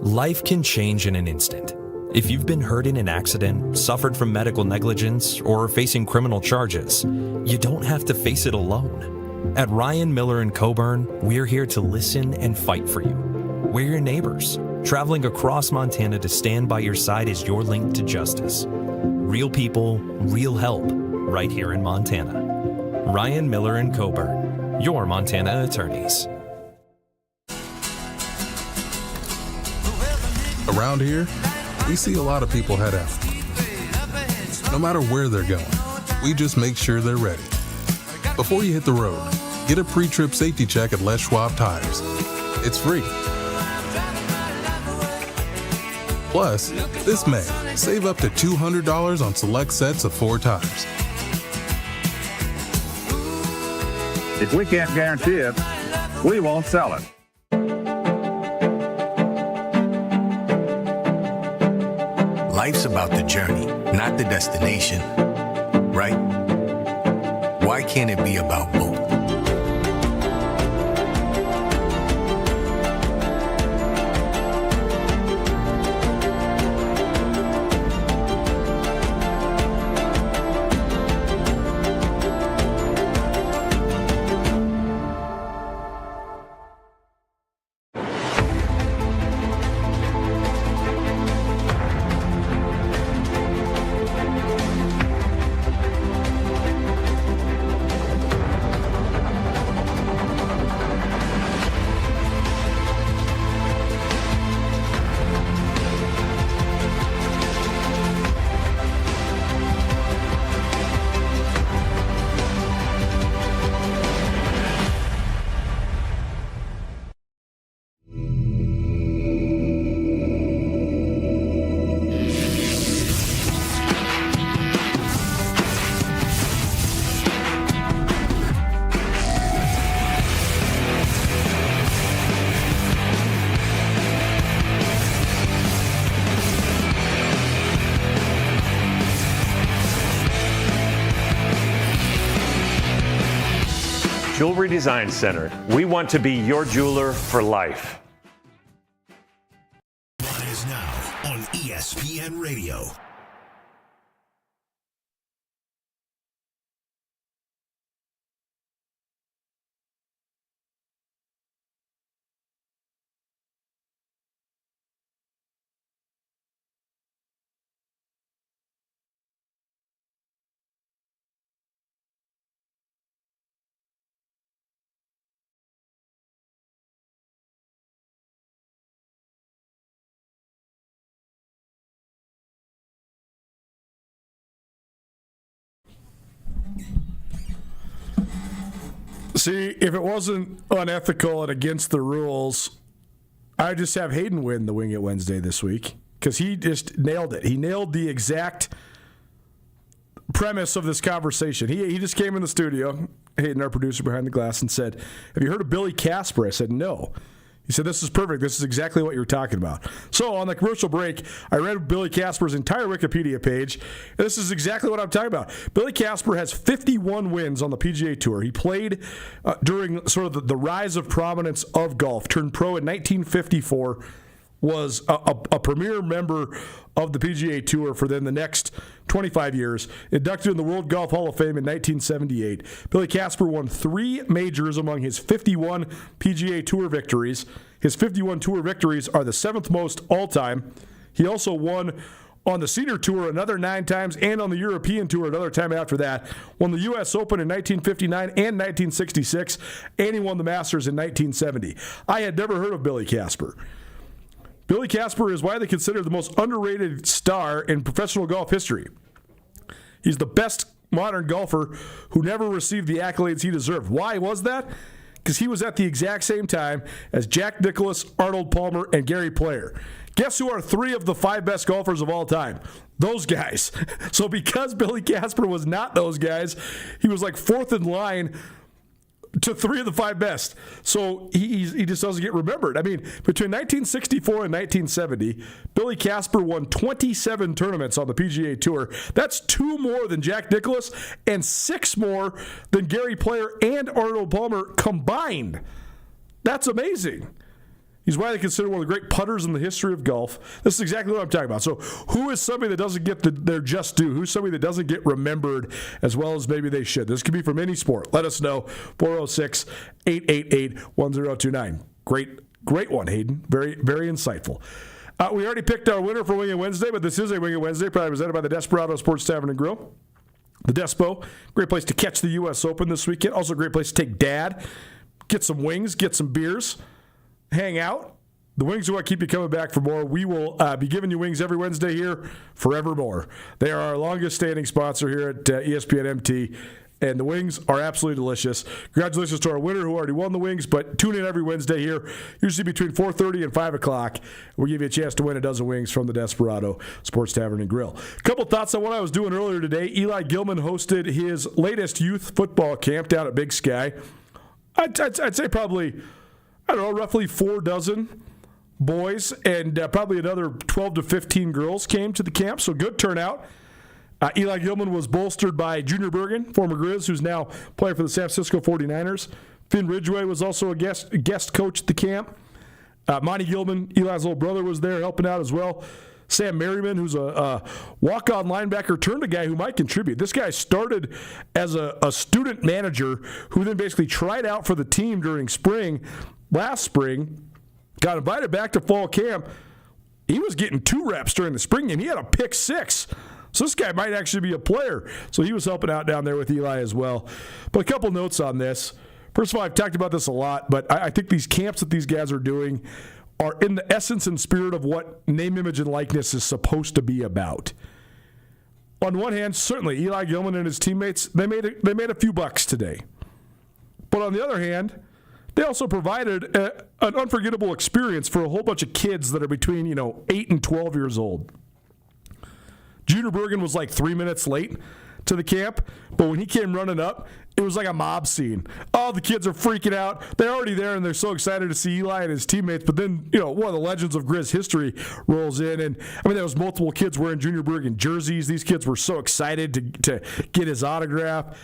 S10: Life can change in an instant. If you've been hurt in an accident, suffered from medical negligence, or are facing criminal charges, you don't have to face it alone. At Ryan Miller & Coburn, we're here to listen and fight for you. We're your neighbors, traveling across Montana to stand by your side as your link to justice. Real people, real help, right here in Montana. Ryan Miller & Coburn, your Montana attorneys.
S4: Around here, we see a lot of people head out. No matter where they're going, we just make sure they're ready. Before you hit the road, get a pre-trip safety check at Les Schwab Tires. It's free. Plus, this May, save up to $200 on select sets of 4 tires.
S5: If we can't guarantee it, we won't sell it.
S8: Life's about the journey, not the destination, right? Why can't it be about both?
S11: Jewelry Design Center. We want to be your jeweler for life.
S2: Nuanez Now on ESPN Radio.
S1: See, if it wasn't unethical and against the rules, I'd just have Hayden win the Wing It Wednesday this week because he just nailed it. He nailed the exact premise of this conversation. He just came in the studio, Hayden, our producer behind the glass, and said, "Have you heard of Billy Casper?" I said, "No." He said, "This is perfect. This is exactly what you're talking about." So on the commercial break, I read Billy Casper's entire Wikipedia page, and this is exactly what I'm talking about. Billy Casper has 51 wins on the PGA Tour. He played during sort of the rise of prominence of golf, turned pro in 1954, was a premier member of the PGA Tour for then the next 25 years, inducted in the World Golf Hall of Fame in 1978. Billy Casper won 3 majors among his 51 PGA Tour victories. His 51 Tour victories are the 7th most all-time. He also won on the Senior Tour another 9 times and on the European Tour another time after that. Won the U.S. Open in 1959 and 1966, and he won the Masters in 1970. I had never heard of Billy Casper. Billy Casper is widely considered the most underrated star in professional golf history. He's the best modern golfer who never received the accolades he deserved. Why was that? Because he was at the exact same time as Jack Nicklaus, Arnold Palmer, and Gary Player. Guess who are 3 of the 5 best golfers of all time? Those guys. So because Billy Casper was not those guys, he was like 4th in line to 3 of the 5 best. So he just doesn't get remembered. I mean, between 1964 and 1970, Billy Casper won 27 tournaments on the PGA Tour. That's 2 more than Jack Nicklaus and 6 more than Gary Player and Arnold Palmer combined. That's amazing. He's widely considered one of the great putters in the history of golf. This is exactly what I'm talking about. So who is somebody that doesn't get their just due? Who's somebody that doesn't get remembered as well as maybe they should? This could be from any sport. Let us know. 406-888-1029. Great one, Hayden. Very, very insightful. We already picked our winner for Wing It Wednesday, but this is a Wing It Wednesday, probably presented by the Desperado Sports Tavern and Grill. The Despo, great place to catch the U.S. Open this weekend. Also a great place to take Dad, get some wings, get some beers, hang out. The wings are what keep you coming back for more. We will be giving you wings every Wednesday here forevermore. They are our longest standing sponsor here at ESPN MT, and the wings are absolutely delicious. Congratulations to our winner who already won the wings, but tune in every Wednesday here, usually between 4:30 and 5 o'clock. We'll give you a chance to win a dozen wings from the Desperado Sports Tavern and Grill. A couple thoughts on what I was doing earlier today. Eli Gilman hosted his latest youth football camp down at Big Sky. I'd say probably, roughly 4 dozen boys and probably another 12 to 15 girls came to the camp, so good turnout. Eli Gilman was bolstered by Junior Bergen, former Grizz, who's now playing for the San Francisco 49ers. Finn Ridgway was also a guest coach at the camp. Monty Gilman, Eli's little brother, was there helping out as well. Sam Merriman, who's a walk-on linebacker, turned a guy who might contribute. This guy started as a student manager who then basically tried out for the team during last spring, got invited back to fall camp. He was getting 2 reps during the spring game. He had a pick 6. So this guy might actually be a player. So he was helping out down there with Eli as well. But a couple notes on this. First of all, I've talked about this a lot, but I think these camps that these guys are doing are in the essence and spirit of what name, image, and likeness is supposed to be about. On one hand, certainly Eli Gilman and his teammates, they made a few bucks today. But on the other hand, they also provided an unforgettable experience for a whole bunch of kids that are between 8 and 12 years old. Junior Bergen was like 3 minutes late to the camp, but when he came running up, it was like a mob scene. All the kids are freaking out. They're already there, and they're so excited to see Eli and his teammates. But then, one of the legends of Grizz history rolls in, and there was multiple kids wearing Junior Bergen jerseys. These kids were so excited to get his autograph.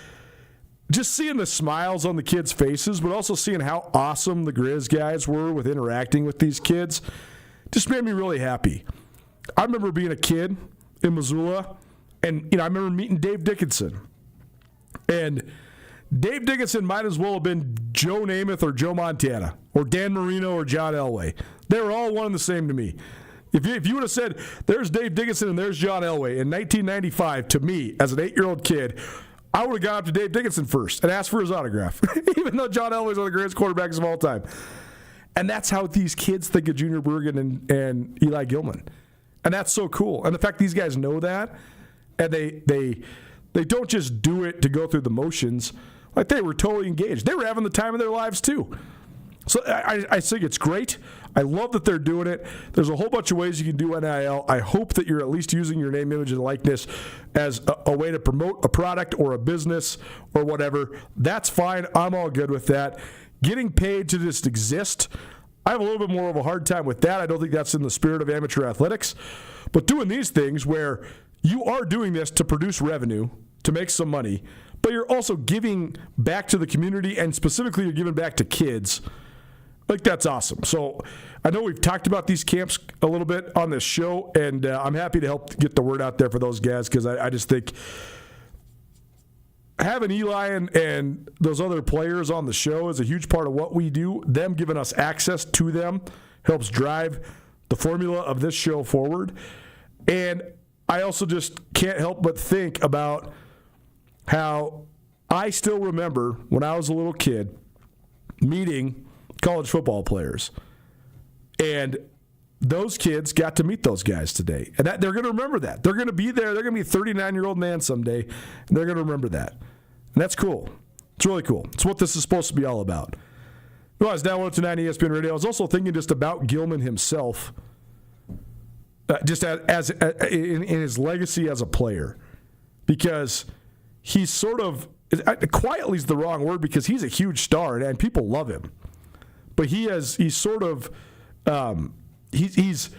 S1: just seeing the smiles on the kids' faces, but also seeing how awesome the Grizz guys were with interacting with these kids, just made me really happy. I remember being a kid in Missoula, and I remember meeting Dave Dickinson. And Dave Dickinson might as well have been Joe Namath or Joe Montana or Dan Marino or John Elway. They were all one and the same to me. If you would have said, there's Dave Dickinson and there's John Elway in 1995 to me as an 8-year-old kid, I would have gone up to Dave Dickinson first and asked for his autograph, even though John Elway's one of the greatest quarterbacks of all time. And that's how these kids think of Junior Bergen and Eli Gilman. And that's so cool. And the fact these guys know that, and they don't just do it to go through the motions. Like, they were totally engaged. They were having the time of their lives, too. So I think it's great. I love that they're doing it. There's a whole bunch of ways you can do NIL. I hope that you're at least using your name, image, and likeness as a way to promote a product or a business or whatever. That's fine. I'm all good with that. Getting paid to just exist, I have a little bit more of a hard time with that. I don't think that's in the spirit of amateur athletics. But doing these things where you are doing this to produce revenue, to make some money, but you're also giving back to the community, and specifically you're giving back to kids, like, that's awesome. So I know we've talked about these camps a little bit on this show, and I'm happy to help get the word out there for those guys, because I just think having Eli and those other players on the show is a huge part of what we do. Them giving us access to them helps drive the formula of this show forward. And I also just can't help but think about how I still remember when I was a little kid meeting college football players. And those kids got to meet those guys today. And they're going to remember that. They're going to be there. They're going to be a 39-year-old man someday, and they're going to remember that. And that's cool. It's really cool. It's what this is supposed to be all about. Nuanez Now 102.9 ESPN Radio. I was also thinking just about Gilman himself, just as in his legacy as a player, because he's sort of, quietly is the wrong word, because he's a huge star and people love him. But he's sort of, he's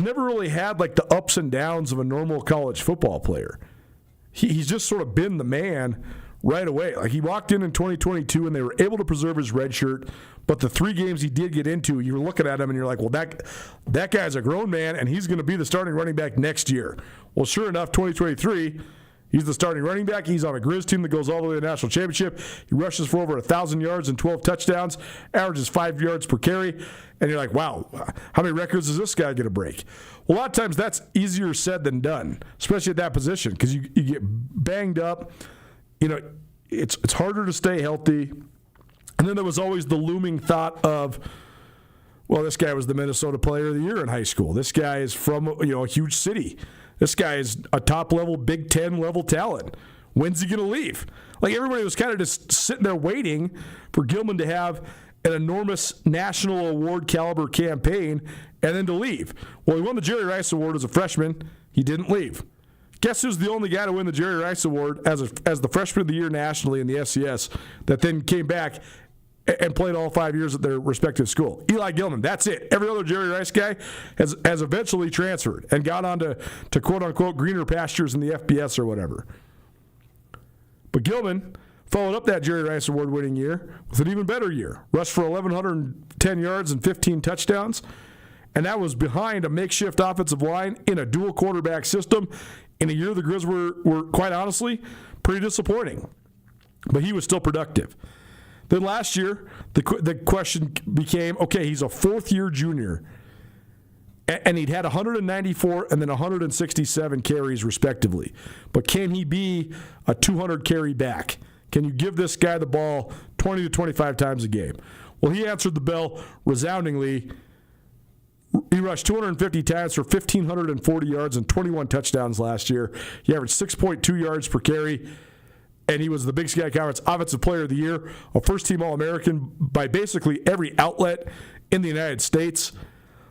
S1: never really had like the ups and downs of a normal college football player. He's just sort of been the man right away. Like, he walked in 2022 and they were able to preserve his red shirt, but the 3 games he did get into, you were looking at him and you're like, well, that guy's a grown man and he's going to be the starting running back next year. Well, sure enough, 2023, he's the starting running back. He's on a Grizz team that goes all the way to the national championship. He rushes for over 1,000 yards and 12 touchdowns, averages 5 yards per carry. And you're like, wow, how many records is this guy going to break? Well, a lot of times that's easier said than done, especially at that position, because you get banged up. It's harder to stay healthy. And then there was always the looming thought of, well, this guy was the Minnesota Player of the Year in high school. This guy is from a huge city. This guy is a top-level Big Ten level talent. When's he going to leave? Like, everybody was kind of just sitting there waiting for Gilman to have an enormous national award caliber campaign and then to leave. Well, he won the Jerry Rice Award as a freshman. He didn't leave. Guess who's the only guy to win the Jerry Rice Award as the freshman of the year nationally in the FCS that then came back and played all 5 years at their respective school? Eli Gilman. That's it. Every other Jerry Rice guy has eventually transferred and got on to quote-unquote greener pastures in the FBS or whatever. But Gilman followed up that Jerry Rice Award-winning year with an even better year. Rushed for 1,110 yards and 15 touchdowns. And that was behind a makeshift offensive line in a dual quarterback system in a year the Grizz were quite honestly, pretty disappointing. But he was still productive. Then last year, the question became, okay, he's a fourth-year junior, and he'd had 194 and then 167 carries respectively. But can he be a 200-carry back? Can you give this guy the ball 20 to 25 times a game? Well, he answered the bell resoundingly. He rushed 250 times for 1,540 yards and 21 touchdowns last year. He averaged 6.2 yards per carry, and he was the Big Sky Conference Offensive Player of the Year, a first-team All-American by basically every outlet in the United States.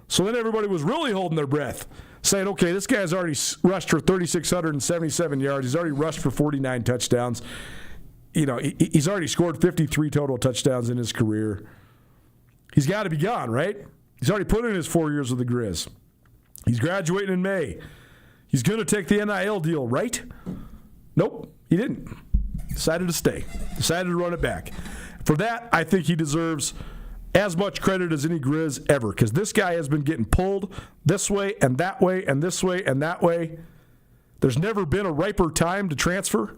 S1: So then everybody was really holding their breath, saying, okay, this guy's already rushed for 3,677 yards. He's already rushed for 49 touchdowns. He's already scored 53 total touchdowns in his career. He's got to be gone, right? He's already put in his 4 years with the Grizz. He's graduating in May. He's going to take the NIL deal, right? Nope, he didn't. Decided to stay. Decided to run it back. For that, I think he deserves as much credit as any Grizz ever, because this guy has been getting pulled this way and that way and this way and that way. There's never been a riper time to transfer.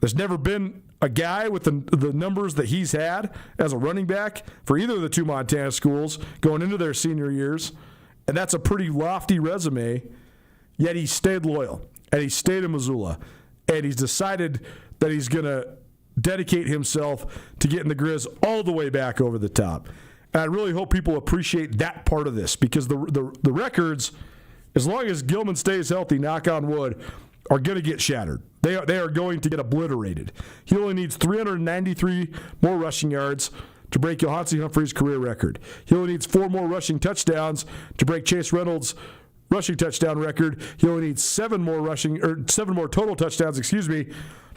S1: There's never been a guy with the numbers that he's had as a running back for either of the two Montana schools going into their senior years, and that's a pretty lofty resume, yet he stayed loyal, and he stayed in Missoula, and he's decided that he's going to dedicate himself to getting the Grizz all the way back over the top. And I really hope people appreciate that part of this, because the records, as long as Gilman stays healthy, knock on wood, are going to get shattered. They are going to get obliterated. He only needs 393 more rushing yards to break Johansi Humphrey's career record. He only needs 4 more rushing touchdowns to break Chase Reynolds' rushing touchdown record. He only needs 7 more total touchdowns,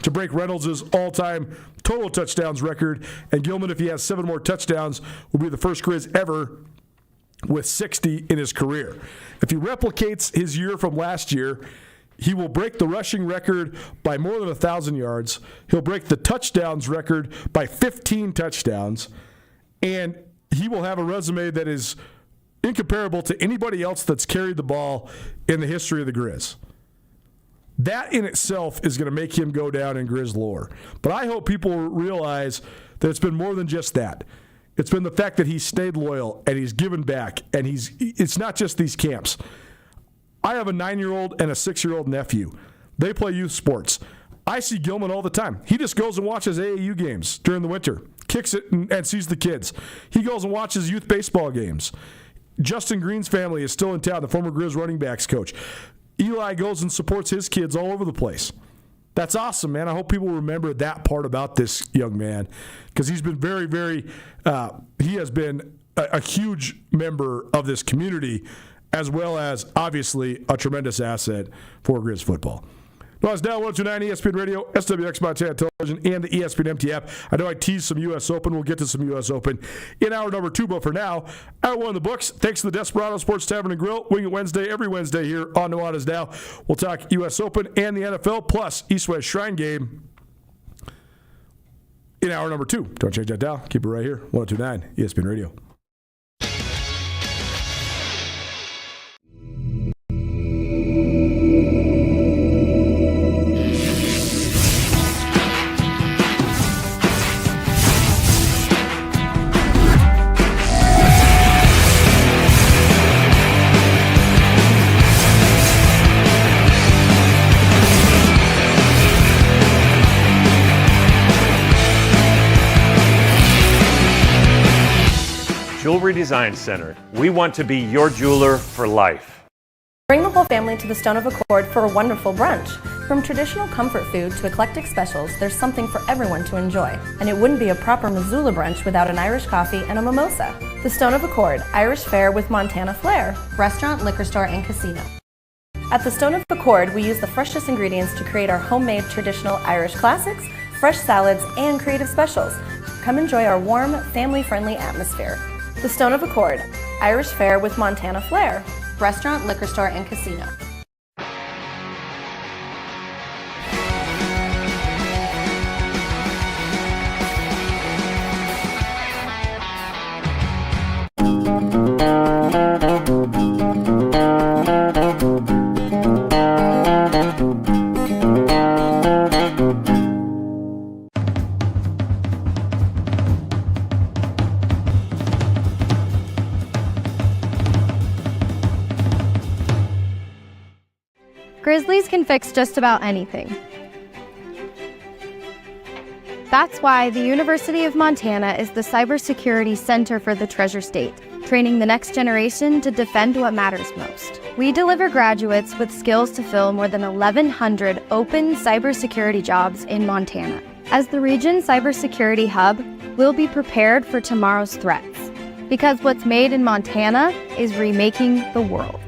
S1: to break Reynolds' all-time total touchdowns record. And Gilman, if he has 7 more touchdowns, will be the first Grizz ever with 60 in his career. If he replicates his year from last year, he will break the rushing record by more than 1,000 yards. He'll break the touchdowns record by 15 touchdowns. And he will have a resume that is incomparable to anybody else that's carried the ball in the history of the Grizz. That in itself is going to make him go down in Grizz lore. But I hope people realize that it's been more than just that. It's been the fact that he's stayed loyal and he's given back, and it's not just these camps. I have a 9-year-old and a 6-year-old nephew. They play youth sports. I see Gilman all the time. He just goes and watches AAU games during the winter, kicks it and sees the kids. He goes and watches youth baseball games. Justin Green's family is still in town, the former Grizz running backs coach. Eli goes and supports his kids all over the place. That's awesome, man. I hope people remember that part about this young man, because he's been very, very, he has been a huge member of this community, as well as, obviously, a tremendous asset for Grizz football. Nuanez Now, 102.9 ESPN Radio, SWX Montana Television, and the ESPN MT app. I know I teased some U.S. Open. We'll get to some U.S. Open in hour number 2, but for now, hour 1 in the books. Thanks to the Desperado Sports Tavern and Grill. Wing It Wednesday, every Wednesday here on Nuanez Now. We'll talk U.S. Open and the NFL, plus East-West Shrine Game in hour number 2. Don't change that dial. Keep it right here, 102.9 ESPN Radio.
S11: Jewelry Design Center. We want to be your jeweler for life.
S9: Bring the whole family to the Stone of Accord for a wonderful brunch. From traditional comfort food to eclectic specials, there's something for everyone to enjoy. And it wouldn't be a proper Missoula brunch without an Irish coffee and a mimosa. The Stone of Accord, Irish fare with Montana flair. Restaurant, liquor store, and casino. At the Stone of Accord, we use the freshest ingredients to create our homemade traditional Irish classics, fresh salads, and creative specials. Come enjoy our warm, family-friendly atmosphere. The Stone of Accord, Irish fare with Montana flair. Restaurant, liquor store, and casino.
S12: Grizzlies can fix just about anything. That's why the University of Montana is the cybersecurity center for the Treasure State, training the next generation to defend what matters most. We deliver graduates with skills to fill more than 1,100 open cybersecurity jobs in Montana. As the region's cybersecurity hub, we'll be prepared for tomorrow's threats, because what's made in Montana is remaking the world.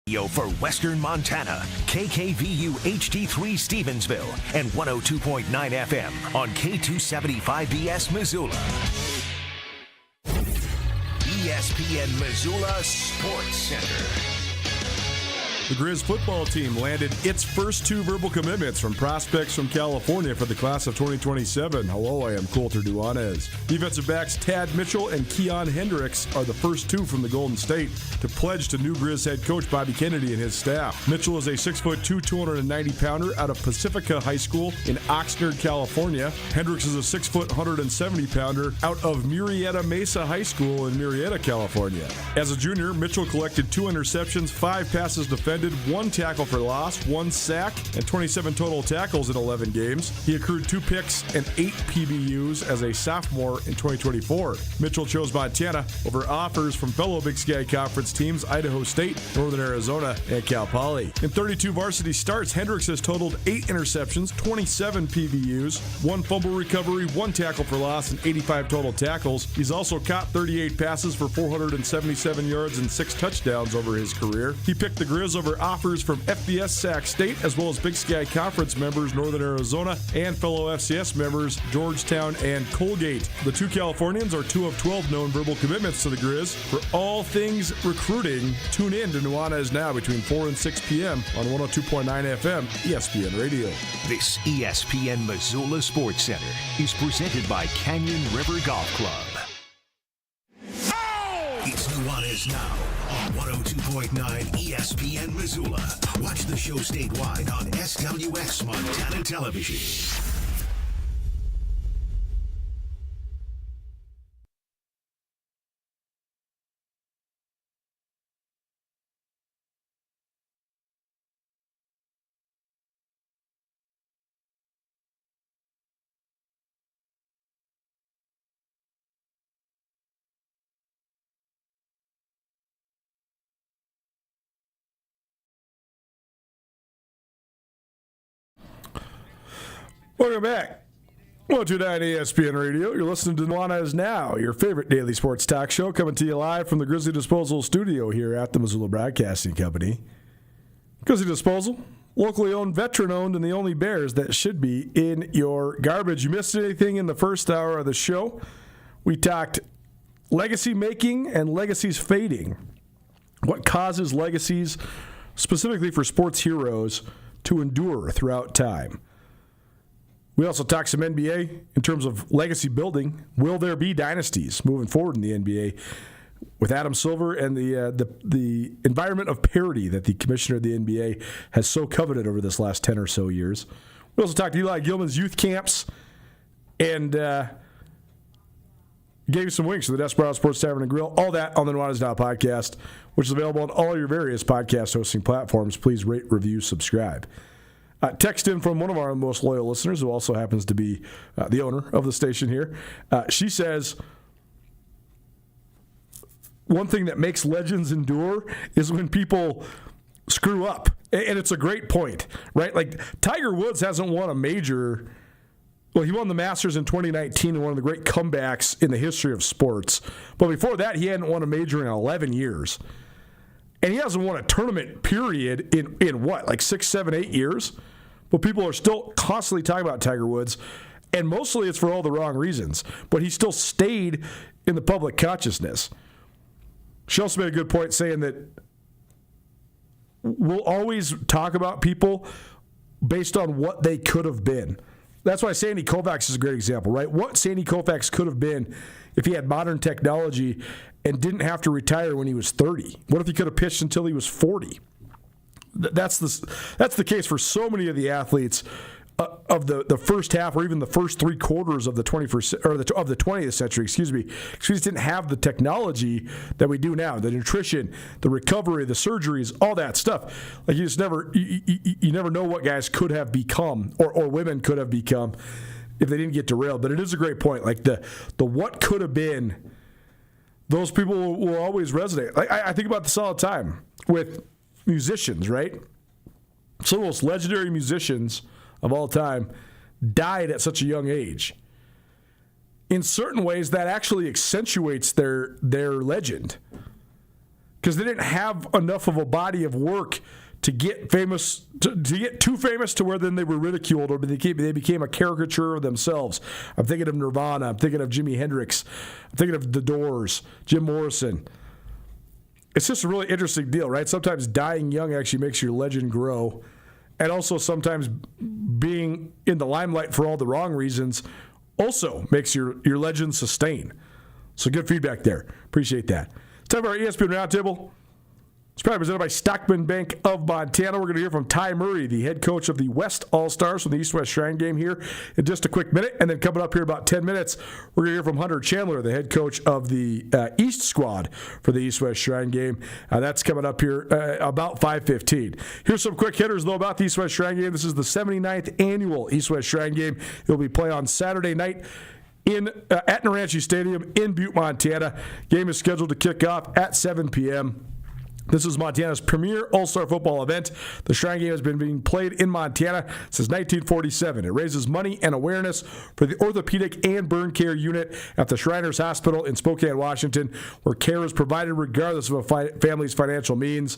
S2: For Western Montana, KKVU HD3 Stevensville and 102.9 FM on K275BS Missoula. ESPN Missoula Sports Center.
S1: The Grizz football team landed its first 2 verbal commitments from prospects from California for the class of 2027. Hello, I am Colter Nuanez. Defensive backs Tad Mitchell and Keon Hendricks are the first 2 from the Golden State to pledge to new Grizz head coach Bobby Kennedy and his staff. Mitchell is a 6'2", 290-pounder out of Pacifica High School in Oxnard, California. Hendricks is a 6', 170-pounder out of Murrieta Mesa High School in Murrieta, California. As a junior, Mitchell collected 2 interceptions, 5 passes defended, 1 tackle for loss, 1 sack, and 27 total tackles in 11 games. He accrued 2 picks and 8 PBUs as a sophomore in 2024. Mitchell chose Montana over offers from fellow Big Sky Conference teams Idaho State, Northern Arizona, and Cal Poly. In 32 varsity starts, Hendricks has totaled 8 interceptions, 27 PBUs, 1 fumble recovery, 1 tackle for loss, and 85 total tackles. He's also caught 38 passes for 477 yards and 6 touchdowns over his career. He picked the Grizz over offers from FBS Sac State as well as Big Sky Conference members Northern Arizona and fellow FCS members Georgetown and Colgate. The 2 Californians are 2 of 12 known verbal commitments to the Grizz. For all things recruiting, tune in to Nuanez Now between 4 and 6 p.m. on 102.9 FM ESPN Radio.
S2: This ESPN Missoula Sports Center is presented by Canyon River Golf Club. It's Nuanez Now on 102.9 ESPN Missoula. Watch the show statewide on SWX Montana Television.
S1: Welcome back. 102.9 ESPN Radio. You're listening to Nuanez Now, your favorite daily sports talk show, coming to you live from the Grizzly Disposal studio here at the Missoula Broadcasting Company. Grizzly Disposal, locally owned, veteran-owned, and the only Bears that should be in your garbage. You missed anything in the first hour of the show? We talked legacy making and legacies fading. What causes legacies, specifically for sports heroes, to endure throughout time? We also talked some NBA in terms of legacy building. Will there be dynasties moving forward in the NBA with Adam Silver and the environment of parity that the commissioner of the NBA has so coveted over this last 10 or so years? We also talked Eli Gilman's youth camps and gave you some winks to the Desperado Sports Tavern and Grill. All that on the Nuanez Now podcast, which is available on all your various podcast hosting platforms. Please rate, review, subscribe. Text in from one of our most loyal listeners, who also happens to be the owner of the station here. She says, one thing that makes legends endure is when people screw up. And it's a great point, right? Like, Tiger Woods hasn't won a major. Well, he won the Masters in 2019 and one of the great comebacks in the history of sports. But before that, he hadn't won a major in 11 years. And he hasn't won a tournament, period, in what, like 6, 7, 8 years? But people are still constantly talking about Tiger Woods, and mostly it's for all the wrong reasons. But he still stayed in the public consciousness. She also made a good point saying that we'll always talk about people based on what they could have been. That's why Sandy Koufax is a great example, right? What Sandy Koufax could have been if he had modern technology and didn't have to retire when he was 30. What if he could have pitched until he was 40? That's the case for so many of the athletes of the first half, or even the first 3 quarters of the 21st or of the 20th century. Excuse me. We just didn't have the technology that we do now. The nutrition, the recovery, the surgeries, all that stuff. Like, you just never know what guys could have become, or women could have become, if they didn't get derailed. But it is a great point. Like, the what could have been. Those people will always resonate. I think about this all the time with musicians, right? Some of the most legendary musicians of all time died at such a young age. In certain ways, that actually accentuates their legend. because they didn't have enough of a body of work to get famous, to get too famous to where then they were ridiculed or they became a caricature of themselves. I'm thinking of Nirvana. I'm thinking of Jimi Hendrix. I'm thinking of The Doors, Jim Morrison. It's just a really interesting deal, right? Sometimes dying young actually makes your legend grow. And also sometimes being in the limelight for all the wrong reasons also makes your legend sustain. So good feedback there. Appreciate that. It's time for our ESPN Roundtable. It's probably presented by Stockman Bank of Montana. We're going to hear from Ty Murray, the head coach of the West All-Stars from the East-West Shrine game here in just a quick minute. And then coming up here in about 10 minutes, we're going to hear from Hunter Chandler, the head coach of the East squad for the East-West Shrine game. That's coming up here about 5:15. Here's some quick hitters, though, about the East-West Shrine game. This is the 79th annual East-West Shrine game. It'll be played on Saturday night at Naranche Stadium in Butte, Montana. Game is scheduled to kick off at 7 p.m. This is Montana's premier all-star football event. The Shrine Game has been being played in Montana since 1947. It raises money and awareness for the orthopedic and burn care unit at the Shriners Hospital in Spokane, Washington, where care is provided regardless of a family's financial means.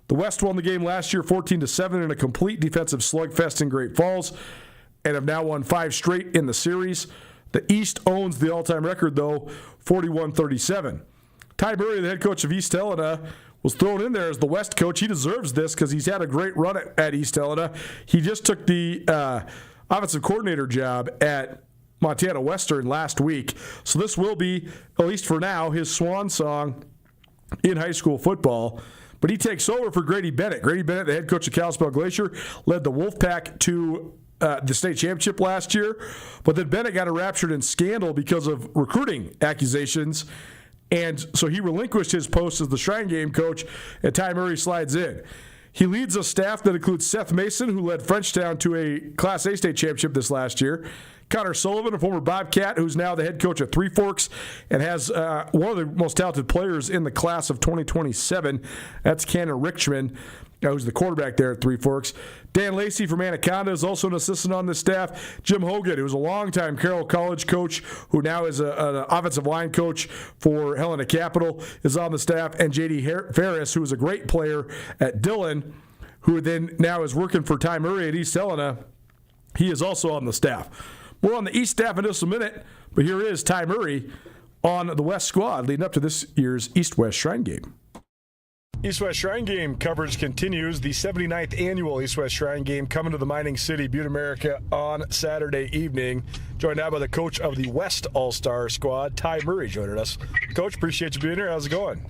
S1: The West won the game last year 14-7 in a complete defensive slugfest in Great Falls and have now won 5 straight in the series. The East owns the all-time record, though, 41-37. Ty Murray, the head coach of East Helena, was thrown in there as the West coach. He deserves this because he's had a great run at East Helena. He just took the offensive coordinator job at Montana Western last week. So this will be, at least for now, his swan song in high school football. But he takes over for Grady Bennett. Grady Bennett, the head coach of Kalispell Glacier, led the Wolfpack to the state championship last year. But then Bennett got enraptured in scandal because of recruiting accusations. And so he relinquished his post as the Shrine Game coach, and Ty Murray slides in. He leads a staff that includes Seth Mason, who led Frenchtown to a Class A state championship this last year, Connor Sullivan, a former Bobcat, who's now the head coach at Three Forks and has one of the most talented players in the class of 2027. That's Cannon Richmond, who's the quarterback there at Three Forks. Dan Lacey from Anaconda is also an assistant on the staff. Jim Hogan, who's a longtime Carroll College coach, who now is an offensive line coach for Helena Capital, is on the staff. And J.D. Ferris, who is a great player at Dillon, who then now is working for Ty Murray at East Helena. He is also on the staff. We're on the East staff in just a minute, but here is Ty Murray on the West squad leading up to this year's East-West Shrine Game. East-West Shrine Game coverage continues. The 79th annual East-West Shrine Game coming to the mining city, Butte, America, on Saturday evening. Joined now by the coach of the West All-Star squad, Ty Murray, joining us. Coach, appreciate you being here. How's it going?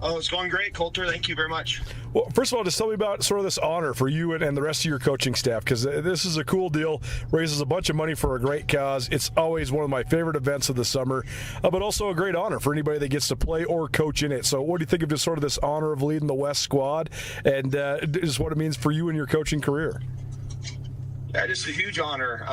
S13: Oh, it's going great, Coulter. Thank you very much.
S1: Well, first of all, just tell me about sort of this honor for you and the rest of your coaching staff, because this is a cool deal, raises a bunch of money for a great cause. It's always one of my favorite events of the summer, but also a great honor for anybody that gets to play or coach in it. So what do you think of just sort of this honor of leading the West squad and just what it means for you in your coaching career?
S13: Yeah, just a huge honor,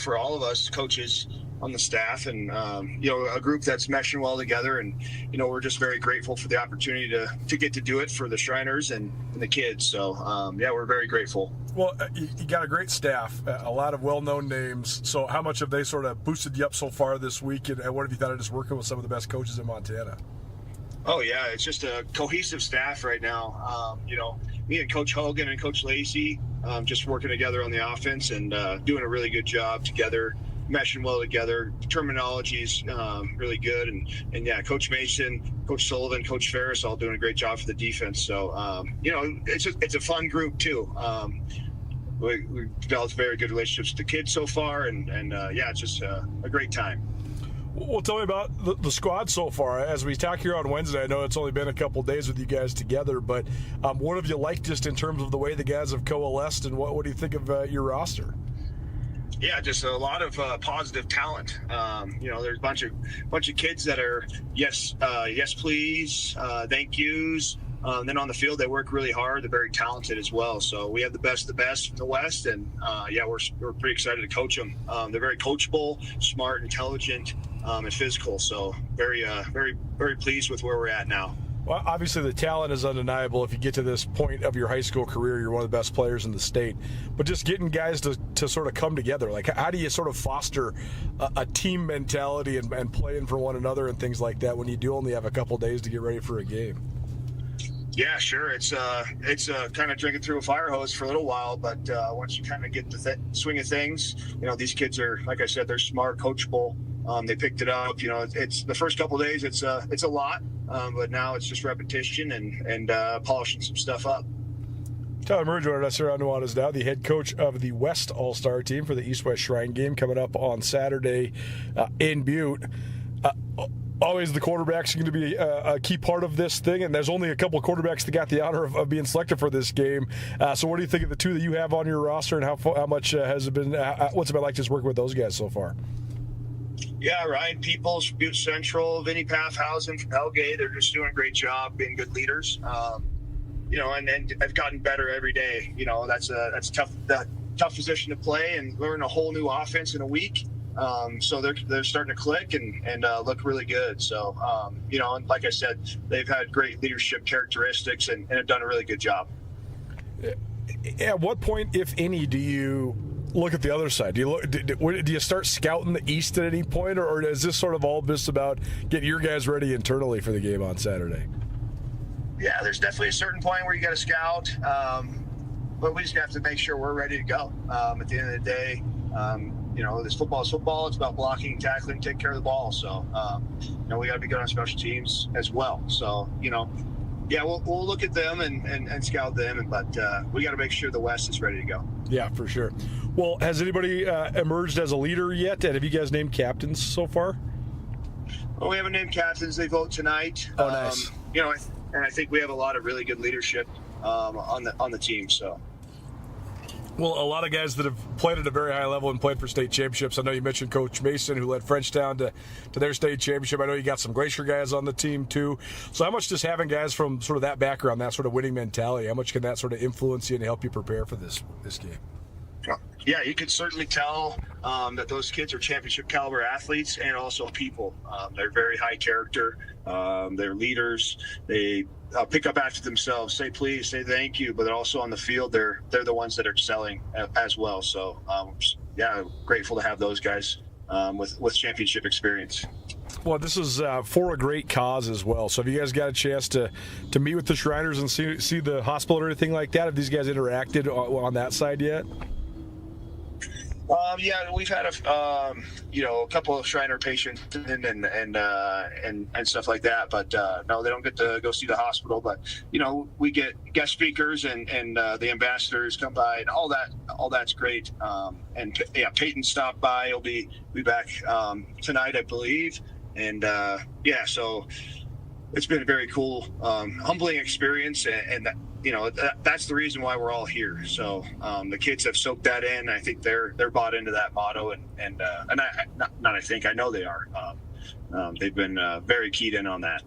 S13: for all of us coaches on the staff and, a group that's meshing well together. And, we're just very grateful for the opportunity to get to do it for the Shriners and the kids. So, we're very grateful.
S1: Well, you got a great staff, a lot of well-known names. So how much have they sort of boosted you up so far this week? And what have you thought of just working with some of the best coaches in Montana?
S13: Oh, yeah, it's just a cohesive staff right now. Me and Coach Hogan and Coach Lacey just working together on the offense and doing a really good job together, meshing well together. Terminology is really good. And Coach Mason, Coach Sullivan, Coach Ferris all doing a great job for the defense. So, it's a fun group, too. We've developed very good relationships with the kids so far. And it's just a great time.
S1: Well, tell me about the squad so far. As we talk here on Wednesday, I know it's only been a couple days with you guys together, but what have you liked just in terms of the way the guys have coalesced, and what do you think of your roster?
S13: Yeah, just a lot of positive talent. There's a bunch of kids that are yes please, thank yous. Then on the field, they work really hard. They're very talented as well. So we have the best from the West, and we're pretty excited to coach them. They're very coachable, smart, intelligent, and physical. So very, very, very pleased with where we're at now.
S1: Well, obviously the talent is undeniable. If you get to this point of your high school career, you're one of the best players in the state. But just getting guys to sort of come together, like how do you sort of foster a team mentality and playing for one another and things like that when you do only have a couple days to get ready for a game?
S13: Yeah, sure. It's kind of drinking through a fire hose for a little while, but once you kind of get the swing of things, these kids are, like I said, they're smart, coachable. They picked it up. It's the first couple of days. It's a lot, but now it's just repetition and polishing some stuff up.
S1: Tyler Murray joining us here on Nuanez Now, the head coach of the West All-Star team for the East-West Shrine game coming up on Saturday in Butte. Always the quarterbacks are going to be a key part of this thing, and there's only a couple of quarterbacks that got the honor of being selected for this game. So what do you think of the two that you have on your roster, and how much has it been? What's it been like just working with those guys so far?
S13: Yeah, Ryan Peoples from Butte Central, Vinny Paffhausen from Hellgate. They're just doing a great job being good leaders. And I've gotten better every day. That's a tough position to play and learn a whole new offense in a week. So they're starting to click and look really good. So, and like I said, they've had great leadership characteristics and have done a really good job.
S1: At what point, if any, do you look at the other side? Do you start scouting the East at any point, or is this sort of all just about getting your guys ready internally for the game on Saturday?
S13: Yeah, there's definitely a certain point where you got to scout, but we just have to make sure we're ready to go. At the end of the day, this football is football. It's about blocking, tackling, taking care of the ball. So, we got to be good on special teams as well. So, yeah, we'll look at them and scout them, but we got to make sure the West is ready to go.
S1: Yeah, for sure. Well, has anybody emerged as a leader yet? And have you guys named captains so far?
S13: Well, we haven't named captains. They vote tonight.
S1: Oh, nice.
S13: And I think we have a lot of really good leadership on the team. So.
S1: Well, a lot of guys that have played at a very high level and played for state championships. I know you mentioned Coach Mason, who led Frenchtown to their state championship. I know you got some Glacier guys on the team, too. So how much does having guys from sort of that background, that sort of winning mentality, how much can that sort of influence you and help you prepare for this game?
S13: Yeah, you could certainly tell that those kids are championship caliber athletes and also people. They're very high character. They're leaders. They pick up after themselves, say please, say thank you, but also on the field, they're the ones that are excelling as well. So, grateful to have those guys with championship experience.
S1: Well, this is for a great cause as well. So have you guys got a chance to meet with the Shriners and see the hospital or anything like that? Have these guys interacted on that side yet?
S13: Yeah, we've had a couple of Shriner patients and stuff like that, but no, they don't get to go see the hospital. But we get guest speakers and the ambassadors come by, and all that's great. Peyton stopped by. He'll be back tonight, I believe, and so it's been a very cool, humbling experience, and that's the reason why we're all here. So the kids have soaked that in. I think they're bought into that motto, I know they are. They've been very keyed in on that.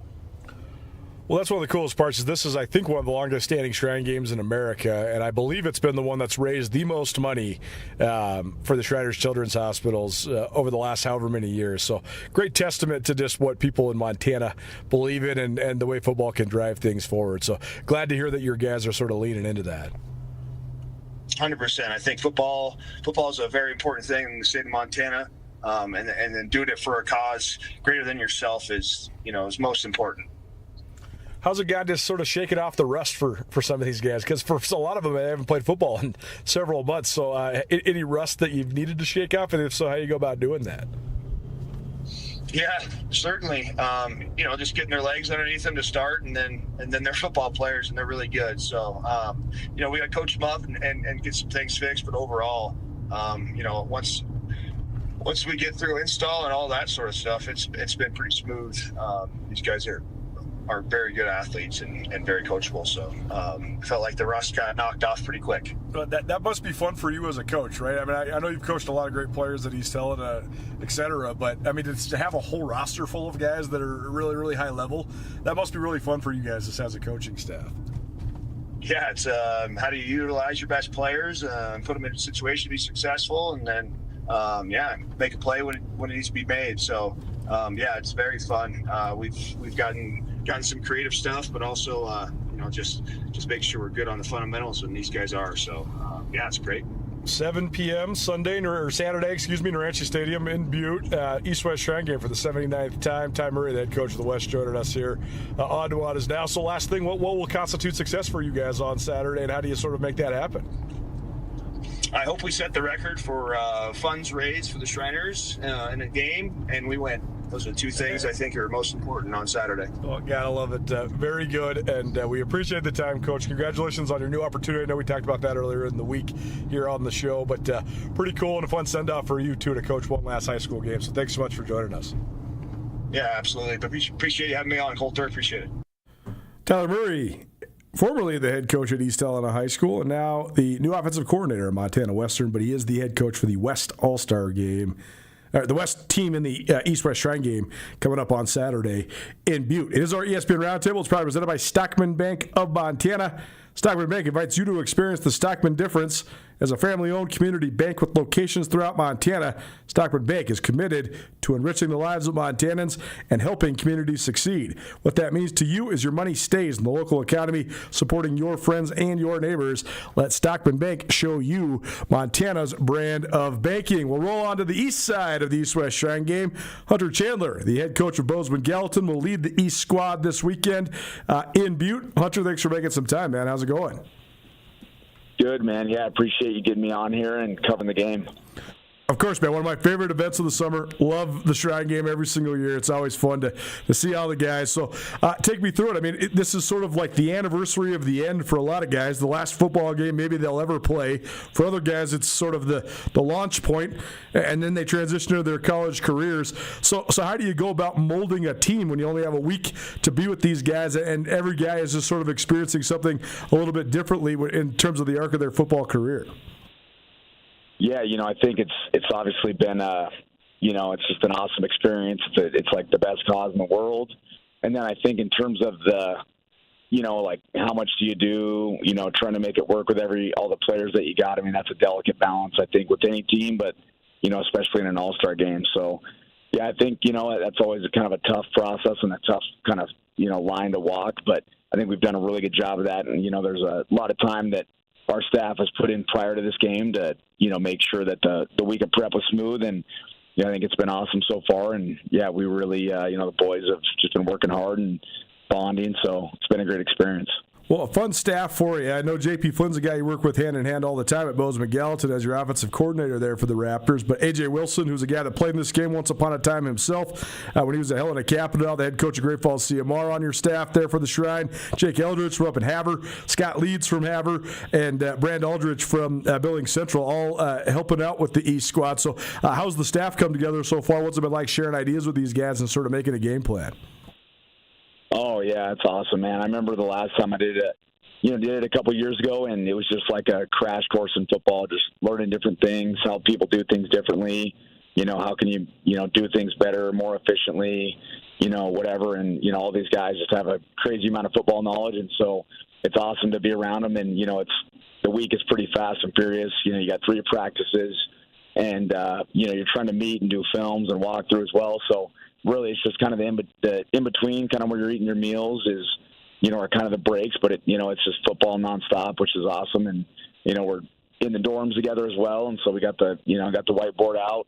S1: Well, that's one of the coolest parts. Is this is, I think, one of the longest-standing Shrine Games in America, and I believe it's been the one that's raised the most money for the Shriners Children's Hospitals over the last however many years. So, great testament to just what people in Montana believe in and the way football can drive things forward. So, glad to hear that your guys are sort of leaning into that.
S13: 100%. I think football is a very important thing in the state of Montana, and then doing it for a cause greater than yourself is most important.
S1: How's it got to sort of shake it off the rust for some of these guys? Because for a lot of them, they haven't played football in several months. So any rust that you've needed to shake off? And if so, how you go about doing that?
S13: Yeah, certainly. Just getting their legs underneath them to start, and then they're football players, and they're really good. So, we got to coach them up and get some things fixed. But overall, once we get through install and all that sort of stuff, it's been pretty smooth. These guys are very good athletes and very coachable. So felt like the rust got knocked off pretty quick.
S1: But that must be fun for you as a coach, right? I mean, I know you've coached a lot of great players at East Helena, et cetera, but I mean, to have a whole roster full of guys that are really, really high level, that must be really fun for you guys just as a coaching staff.
S13: Yeah, it's how do you utilize your best players, put them in a situation to be successful, and then make a play when it needs to be made. So it's very fun. We've gotten gotten some creative stuff, but also just make sure we're good on the fundamentals, and these guys are. So yeah, it's great.
S1: 7 p.m. Saturday, Nuanez Stadium in Butte. East-West Shrine game for the 79th time. Ty Murray, the head coach of the West, joining us here on Nuanez Now. So last thing, what will constitute success for you guys on Saturday, and how do you sort of make that happen?
S13: I hope we set the record for funds raised for the Shriners in a game, and we win. Those are the two things I think are most important on Saturday.
S1: Oh, gotta love it. Very good, and we appreciate the time, Coach. Congratulations on your new opportunity. I know we talked about that earlier in the week here on the show, but pretty cool and a fun send-off for you, too, to coach one last high school game. So thanks so much for joining us.
S13: Yeah, absolutely. But appreciate you having me on, Coulter. Appreciate it.
S1: Tyler Murray, formerly the head coach at East Helena High School, and now the new offensive coordinator at Montana Western, but he is the head coach for the West All-Star game. The West team in the East-West Shrine game coming up on Saturday in Butte. It is our ESPN Roundtable. It's probably presented by Stockman Bank of Montana. Stockman Bank invites you to experience the Stockman difference. As a family-owned community bank with locations throughout Montana, Stockman Bank is committed to enriching the lives of Montanans and helping communities succeed. What that means to you is your money stays in the local economy, supporting your friends and your neighbors. Let Stockman Bank show you Montana's brand of banking. We'll roll on to the east side of the East-West Shrine game. Hunter Chandler, the head coach of Bozeman Gallatin, will lead the East squad this weekend in Butte. Hunter, thanks for making some time, man. How's it going?
S14: Good, man. Yeah, I appreciate you getting me on here and covering the game.
S1: Of course, man. One of my favorite events of the summer. Love the Shrine game every single year. It's always fun to see all the guys. So take me through it. I mean, this is sort of like the anniversary of the end for a lot of guys. The last football game maybe they'll ever play. For other guys, it's sort of the launch point, and then they transition to their college careers. So how do you go about molding a team when you only have a week to be with these guys, and every guy is just sort of experiencing something a little bit differently in terms of the arc of their football career?
S14: Yeah, I think it's obviously been it's just an awesome experience. It's like the best cause in the world. And then I think in terms of the, like how much do you do, trying to make it work with all the players that you got. I mean, that's a delicate balance, I think, with any team, but, especially in an all-star game. So, yeah, I think, that's always a kind of a tough process and a tough kind of, line to walk. But I think we've done a really good job of that. And, there's a lot of time that our staff has put in prior to this game to, make sure that the week of prep was smooth. And, I think it's been awesome so far. And, yeah, we really, the boys have just been working hard and bonding. So it's been a great experience.
S1: Well, a fun staff for you. I know J.P. Flynn's a guy you work with hand in hand all the time at Bozeman Gallatin as your offensive coordinator there for the Raptors. But A.J. Wilson, who's a guy that played in this game once upon a time himself when he was at Helena Capital, the head coach of Great Falls CMR on your staff there for the Shrine. Jake Eldridge from up in Havre, Scott Leeds from Havre, and Brand Aldridge from Billings Central, all helping out with the East squad. So how's the staff come together so far? What's it been like sharing ideas with these guys and sort of making a game plan?
S14: Oh, yeah, it's awesome, man. I remember the last time I did it a couple years ago, and it was just like a crash course in football, just learning different things, how people do things differently, how can you, do things better, more efficiently, whatever. And, all these guys just have a crazy amount of football knowledge, and so it's awesome to be around them. And, the week is pretty fast and furious. You got 3 practices, and, you're trying to meet and do films and walk through as well. So really it's just kind of the in-between, kind of where you're eating your meals is, are kind of the breaks, but it's just football nonstop, which is awesome. And, we're in the dorms together as well. And so we got the whiteboard out,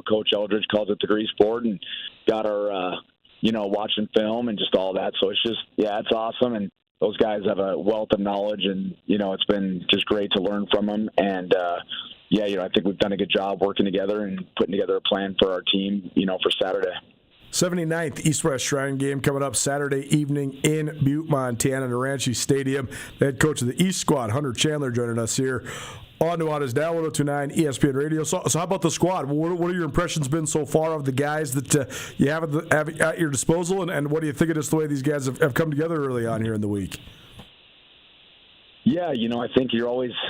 S14: Coach Eldridge calls it the grease board, and got our, watching film and just all that. So it's just, yeah, it's awesome. And those guys have a wealth of knowledge, and, it's been just great to learn from them. And, I think we've done a good job working together and putting together a plan for our team, for Saturday.
S1: 79th East-West Shrine game coming up Saturday evening in Butte, Montana, Nuanez Stadium. The head coach of the East squad, Hunter Chandler, joining us here on Nuanez Now, 102.9 ESPN Radio. So how about the squad? What are your impressions been so far of the guys that you have at your disposal, and what do you think of just the way these guys have come together early on here in the week?
S14: Yeah, I think you're always –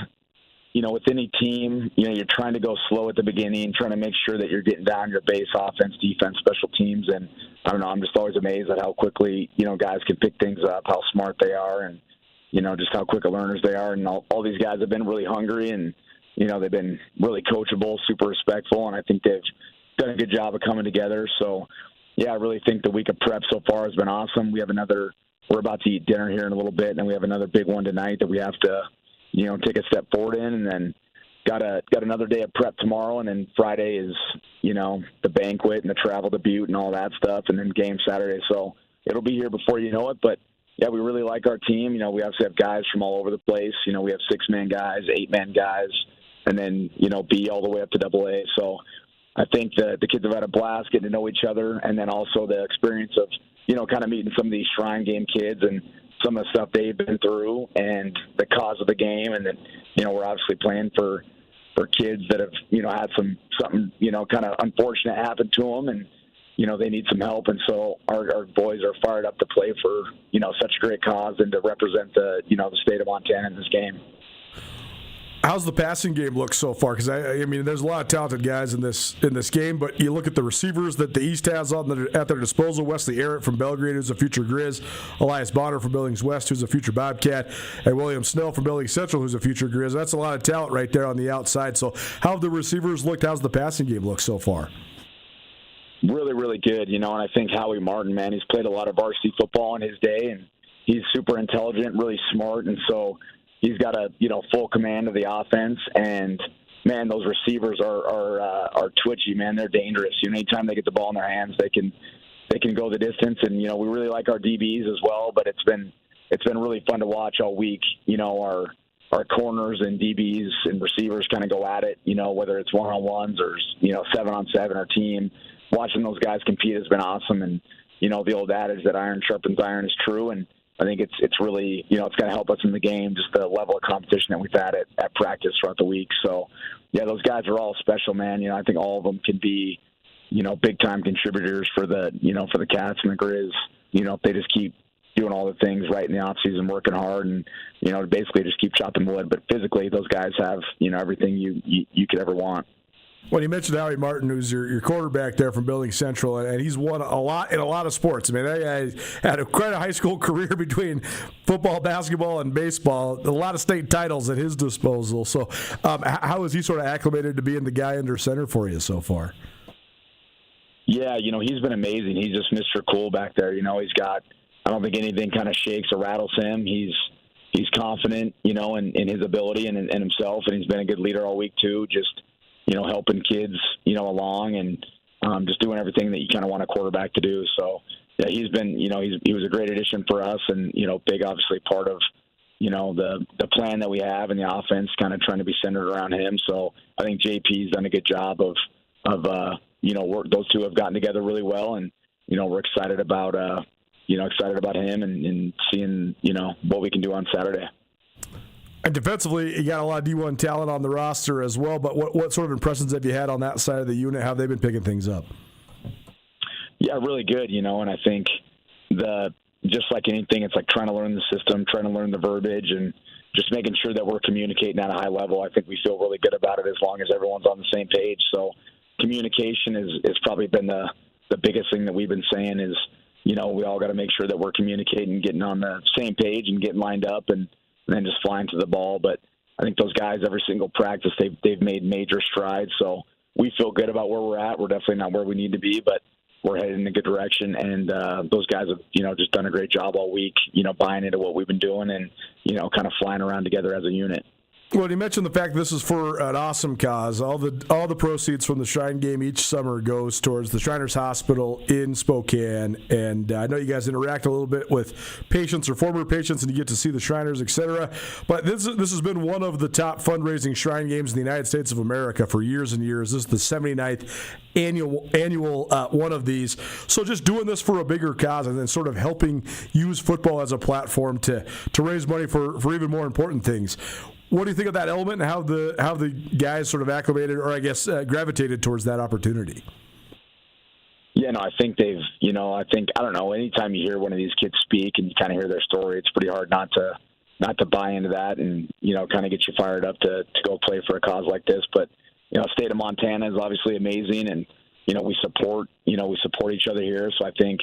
S14: with any team, you're trying to go slow at the beginning, trying to make sure that you're getting down your base, offense, defense, special teams. And I don't know, I'm just always amazed at how quickly, guys can pick things up, how smart they are, and, just how quick of learners they are. And all these guys have been really hungry, and, they've been really coachable, super respectful. And I think they've done a good job of coming together. So, I really think the week of prep so far has been awesome. We're about to eat dinner here in a little bit, and then we have another big one tonight that we have to, take a step forward in, and then got another day of prep tomorrow, and then Friday is, the banquet and the travel to Butte and all that stuff, and then game Saturday. So it'll be here before you know it, but yeah, we really like our team. We obviously have guys from all over the place. We have 6-man guys, 8-man guys, and then, B all the way up to AA. So I think the kids have had a blast getting to know each other, and then also the experience of, kind of meeting some of these Shrine Game kids and some of the stuff they've been through and the cause of the game. And then, we're obviously playing for kids that have, had something, kind of unfortunate happen to them, and, they need some help. And so our boys are fired up to play for, such a great cause and to represent the state of Montana in this game.
S1: How's the passing game look so far? Because I mean, there's a lot of talented guys in this game, but you look at the receivers that the East has at their disposal: Wesley Arrett from Belgrade, who's a future Grizz; Elias Bonner from Billings West, who's a future Bobcat; and William Snell from Billings Central, who's a future Grizz. That's a lot of talent right there on the outside. So, how have the receivers looked? How's the passing game look so far?
S14: Really, really good. And I think Howie Martin, man, he's played a lot of varsity football in his day, and he's super intelligent, really smart, and so he's got a full command of the offense. And man, those receivers are twitchy, man. They're dangerous. Anytime they get the ball in their hands, they can go the distance. And we really like our DBs as well. But it's been really fun to watch all week. Our corners and DBs and receivers kind of go at it. Whether it's 1-on-1s or 7-on-7 or team. Watching those guys compete has been awesome. And the old adage that iron sharpens iron is true. And I think it's really, it's going to help us in the game, just the level of competition that we've had at practice throughout the week. So, yeah, those guys are all special, man. I think all of them can be, big-time contributors for the Cats and the Grizz, if they just keep doing all the things right in the offseason, working hard, and, basically just keep chopping wood. But physically, those guys have, everything you could ever want.
S1: Well, you mentioned Howie Martin, who's your quarterback there from Billings Central, and he's won a lot in a lot of sports. I mean, that guy had quite a high school career between football, basketball, and baseball. A lot of state titles at his disposal. So how is he sort of acclimated to being the guy under center for you so far?
S14: Yeah, he's been amazing. He's just Mr. Cool back there. He's got – I don't think anything kind of shakes or rattles him. He's confident, in his ability and in himself, and he's been a good leader all week too, just – helping kids, along and just doing everything that you kind of want a quarterback to do. So, yeah, he's been, he was a great addition for us and, big, obviously, part of, the plan that we have and the offense kind of trying to be centered around him. So I think JP's done a good job of those two have gotten together really well. And, we're excited about him and seeing, what we can do on Saturday.
S1: And defensively, you got a lot of D1 talent on the roster as well, but what sort of impressions have you had on that side of the unit? How have they been picking things up?
S14: Yeah, really good, and I think just like anything, it's like trying to learn the system, trying to learn the verbiage, and just making sure that we're communicating at a high level. I think we feel really good about it as long as everyone's on the same page. So communication is probably been the biggest thing that we've been saying is, we all got to make sure that we're communicating, getting on the same page and getting lined up and then just flying to the ball. But I think those guys, every single practice, they've made major strides. So we feel good about where we're at. We're definitely not where we need to be, but we're headed in a good direction. And those guys have, just done a great job all week, buying into what we've been doing and, kind of flying around together as a unit.
S1: Well, you mentioned the fact this is for an awesome cause. All the proceeds from the Shrine Game each summer goes towards the Shriners Hospital in Spokane. And I know you guys interact a little bit with patients or former patients, and you get to see the Shriners, etc. But this has been one of the top fundraising Shrine Games in the United States of America for years and years. This is the 79th annual one of these. So just doing this for a bigger cause and then sort of helping use football as a platform to raise money for even more important things. What do you think of that element and how the guys sort of acclimated or I guess gravitated towards that opportunity?
S14: Yeah, no, I think they've, I don't know, anytime you hear one of these kids speak and you kind of hear their story, it's pretty hard not to buy into that and, kind of get you fired up to go play for a cause like this. But, state of Montana is obviously amazing and, we support each other here. So I think,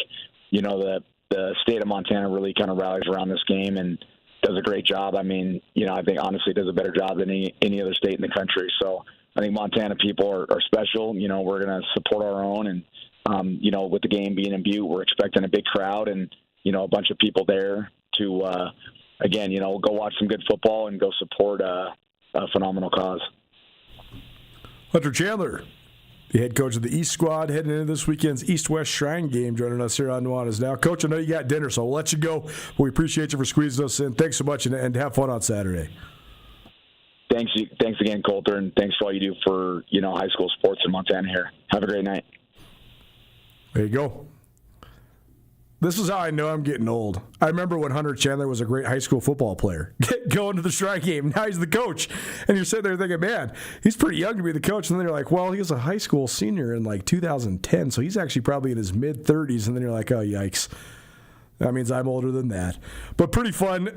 S14: the state of Montana really kind of rallies around this game and does a great job. I mean, I think honestly does a better job than any other state in the country. So I think Montana people are special. We're going to support our own and, with the game being in Butte, we're expecting a big crowd and, a bunch of people there to, again, go watch some good football and go support a phenomenal cause.
S1: Hunter Chandler, the head coach of the East Squad, heading into this weekend's East-West Shrine game, joining us here on Nuanez Now. Coach, I know you got dinner, so we'll let you go. We appreciate you for squeezing us in. Thanks so much, and have fun on Saturday.
S14: Thanks again, Coulter, and thanks for all you do for, high school sports in Montana here. Have a great night.
S1: There you go. This is how I know I'm getting old. I remember when Hunter Chandler was a great high school football player. Going to the Shrine game. Now he's the coach. And you're sitting there thinking, man, he's pretty young to be the coach. And then you're like, well, he was a high school senior in 2010, so he's actually probably in his mid-30s. And then you're like, oh, yikes. That means I'm older than that. But pretty fun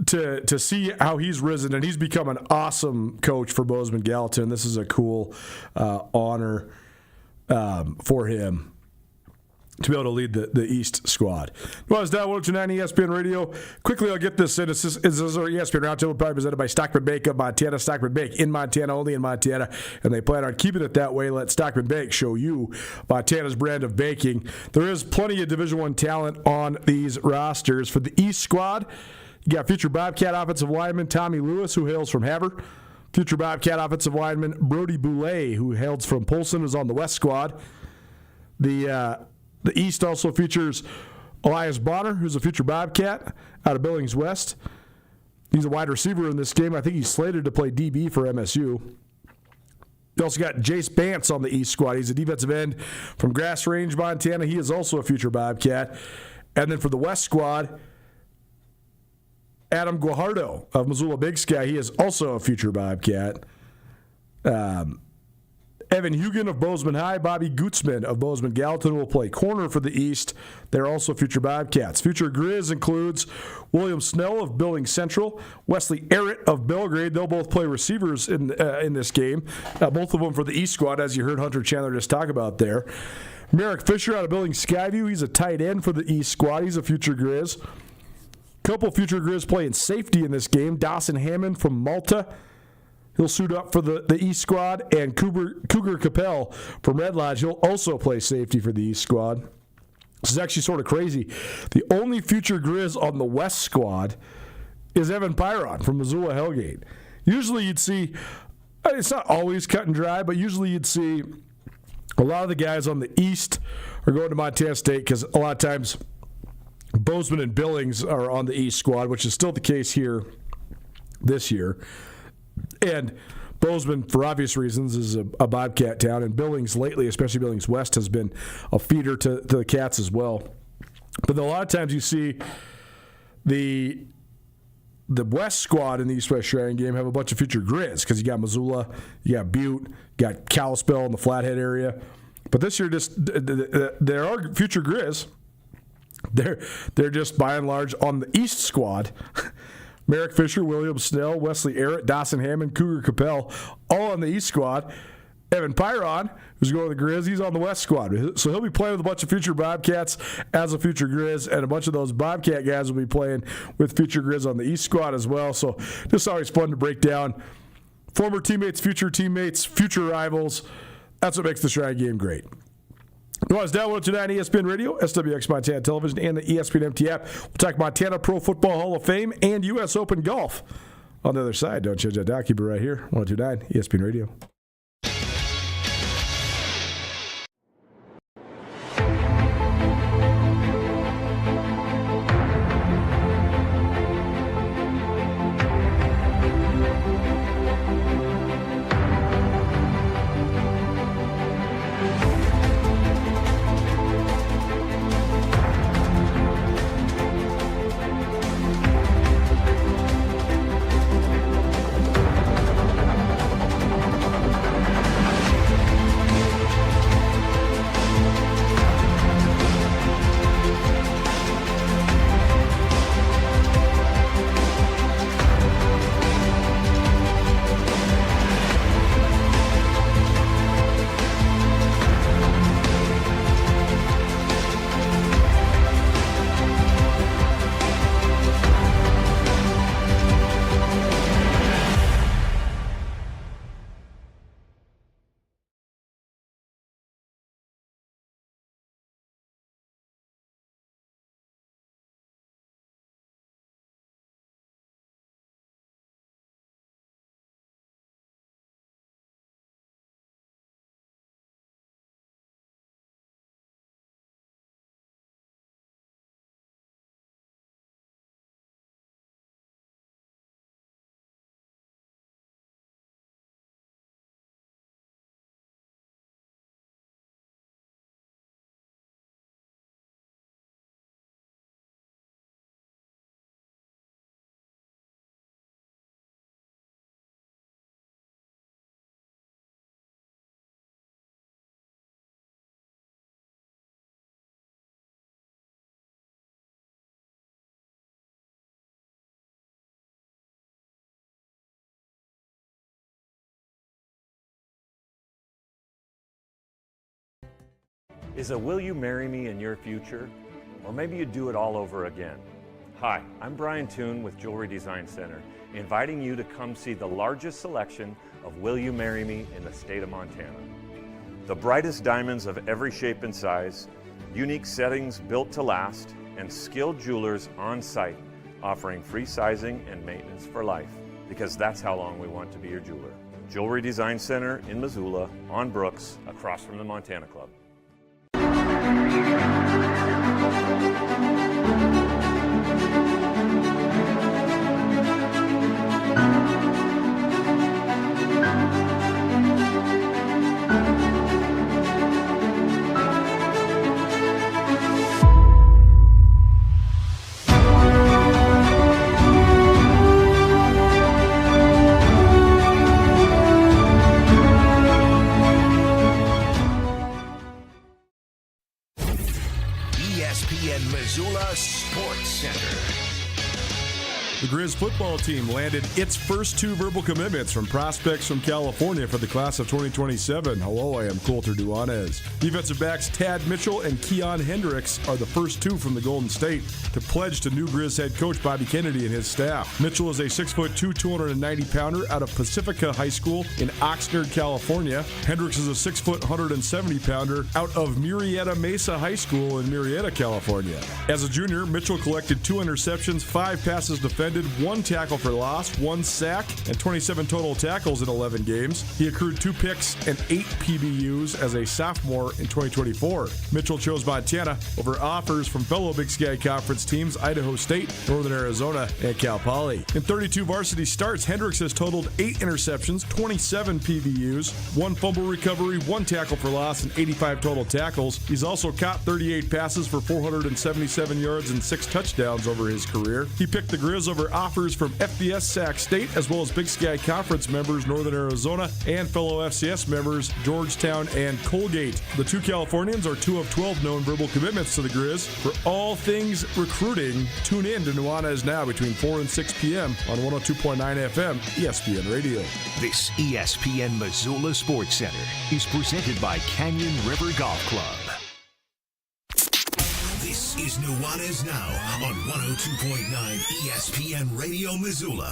S1: to see how he's risen. And he's become an awesome coach for Bozeman Gallatin. This is a cool honor for him to be able to lead the East Squad. Nuanez Now, 102.9 ESPN Radio. Quickly, I'll get this in. This is our ESPN Roundtable, probably presented by Stockman Bake of Montana. Stockman Bake in Montana, only in Montana, and they plan on keeping it that way. Let Stockman Bake show you Montana's brand of baking. There is plenty of Division I talent on these rosters. For the East Squad, you got future Bobcat offensive lineman Tommy Lewis, who hails from Havre. Future Bobcat offensive lineman Brody Boulay, who hails from Polson, is on the West Squad. The East also features Elias Bonner, who's a future Bobcat out of Billings West. He's a wide receiver in this game. I think he's slated to play DB for MSU. You also got Jace Bantz on the East Squad. He's a defensive end from Grass Range, Montana. He is also a future Bobcat. And then for the West Squad, Adam Guajardo of Missoula Big Sky. He is also a future Bobcat. Evan Hugan of Bozeman High, Bobby Gutzman of Bozeman Gallatin will play corner for the East. They're also future Bobcats. Future Grizz includes William Snell of Billings Central, Wesley Arrett of Belgrade. They'll both play receivers in this game, both of them for the East Squad, as you heard Hunter Chandler just talk about there. Merrick Fisher out of Billings Skyview. He's a tight end for the East Squad. He's a future Grizz. Couple future Grizz playing safety in this game. Dawson Hammond from Malta. He'll suit up for the East Squad, and Cougar Capel from Red Lodge. He'll also play safety for the East Squad. This is actually sort of crazy. The only future Grizz on the West Squad is Evan Pyron from Missoula Hellgate. Usually you'd see, it's not always cut and dry, but usually you'd see a lot of the guys on the East are going to Montana State because a lot of times Bozeman and Billings are on the East Squad, which is still the case here this year. And Bozeman, for obvious reasons, is a Bobcat town, and Billings lately, especially Billings West, has been a feeder to the Cats as well. But a lot of times you see the West Squad in the East-West Shrine game have a bunch of future Grizz because you got Missoula, you got Butte, you got Kalispell in the Flathead area. But this year, there are future Grizz. They're just by and large on the East Squad. Merrick Fisher, William Snell, Wesley Arrett, Dawson Hammond, Cougar Capel, all on the East Squad. Evan Pyron, who's going to the Grizz, he's on the West Squad. So he'll be playing with a bunch of future Bobcats as a future Grizz, and a bunch of those Bobcat guys will be playing with future Grizz on the East Squad as well. So just always fun to break down former teammates, future rivals. That's what makes the Shrine game great. Nuanez Now, 102.9 ESPN Radio, SWX Montana Television, and the ESPN MT app. We'll talk Montana Pro Football Hall of Fame and U.S. Open Golf on the other side. Don't change that dial. Keep it right here, 102.9 ESPN Radio.
S11: Is a will you marry me in your future? Or maybe you do it all over again. Hi, I'm Brian Toon with Jewelry Design Center, inviting you to come see the largest selection of Will You Marry Me in the state of Montana. The brightest diamonds of every shape and size, unique settings built to last, and skilled jewelers on site offering free sizing and maintenance for life, because that's how long we want to be your jeweler. Jewelry Design Center in Missoula, on Brooks, across from the Montana Club.
S2: ESPN Missoula Sports Center.
S1: The Grizz football team landed its first 2 verbal commitments from prospects from California for the class of 2027. Hello, I am Colter Nuanez. Defensive backs Tad Mitchell and Keon Hendricks are the first 2 from the Golden State to pledge to new Grizz head coach Bobby Kennedy and his staff. Mitchell is a 6'2", 290-pounder out of Pacifica High School in Oxnard, California. Hendricks is a 6', 170-pounder out of Murrieta Mesa High School in Murrieta, California. As a junior, Mitchell collected 2 interceptions, 5 passes defended, 1 tackle for loss, 1 sack, and 27 total tackles in 11 games. He accrued 2 picks and 8 PBUs as a sophomore in 2024. Mitchell chose Montana over offers from fellow Big Sky Conference teams Idaho State, Northern Arizona, and Cal Poly. In 32 varsity starts, Hendricks has totaled 8 interceptions, 27 PBUs, 1 fumble recovery, 1 tackle for loss, and 85 total tackles. He's also caught 38 passes for 477 yards and 6 touchdowns over his career. He picked the Grizz over offers from FBS Sac State, as well as Big Sky Conference members Northern Arizona and fellow FCS members Georgetown and Colgate. The 2 Californians are 2 of 12 known verbal commitments to the Grizz. For all things recruiting, tune in to Nuanez Now between 4 and 6 p.m. on 102.9 FM ESPN Radio.
S2: This ESPN Missoula Sports Center is presented by Canyon River Golf Club. This is Nuanez Now on 102.9 ESPN Radio Missoula.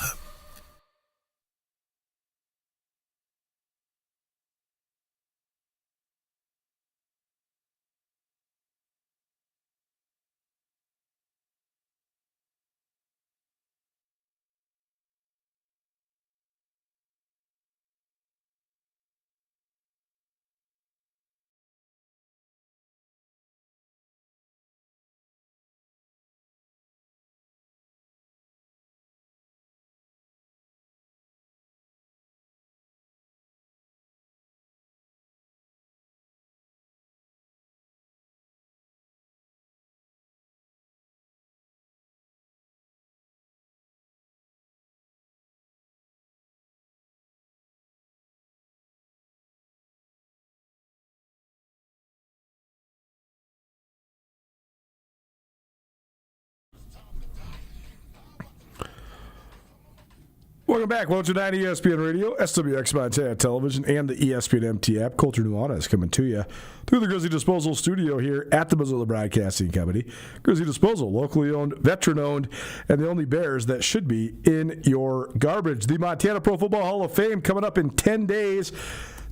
S1: Welcome back. 102.9 ESPN Radio, SWX Montana Television, and the ESPN MT app. Colter Nuanez coming to you through the Grizzly Disposal studio here at the Missoula Broadcasting Company. Grizzly Disposal, locally owned, veteran-owned, and the only Bears that should be in your garbage. The Montana Pro Football Hall of Fame coming up in 10 days.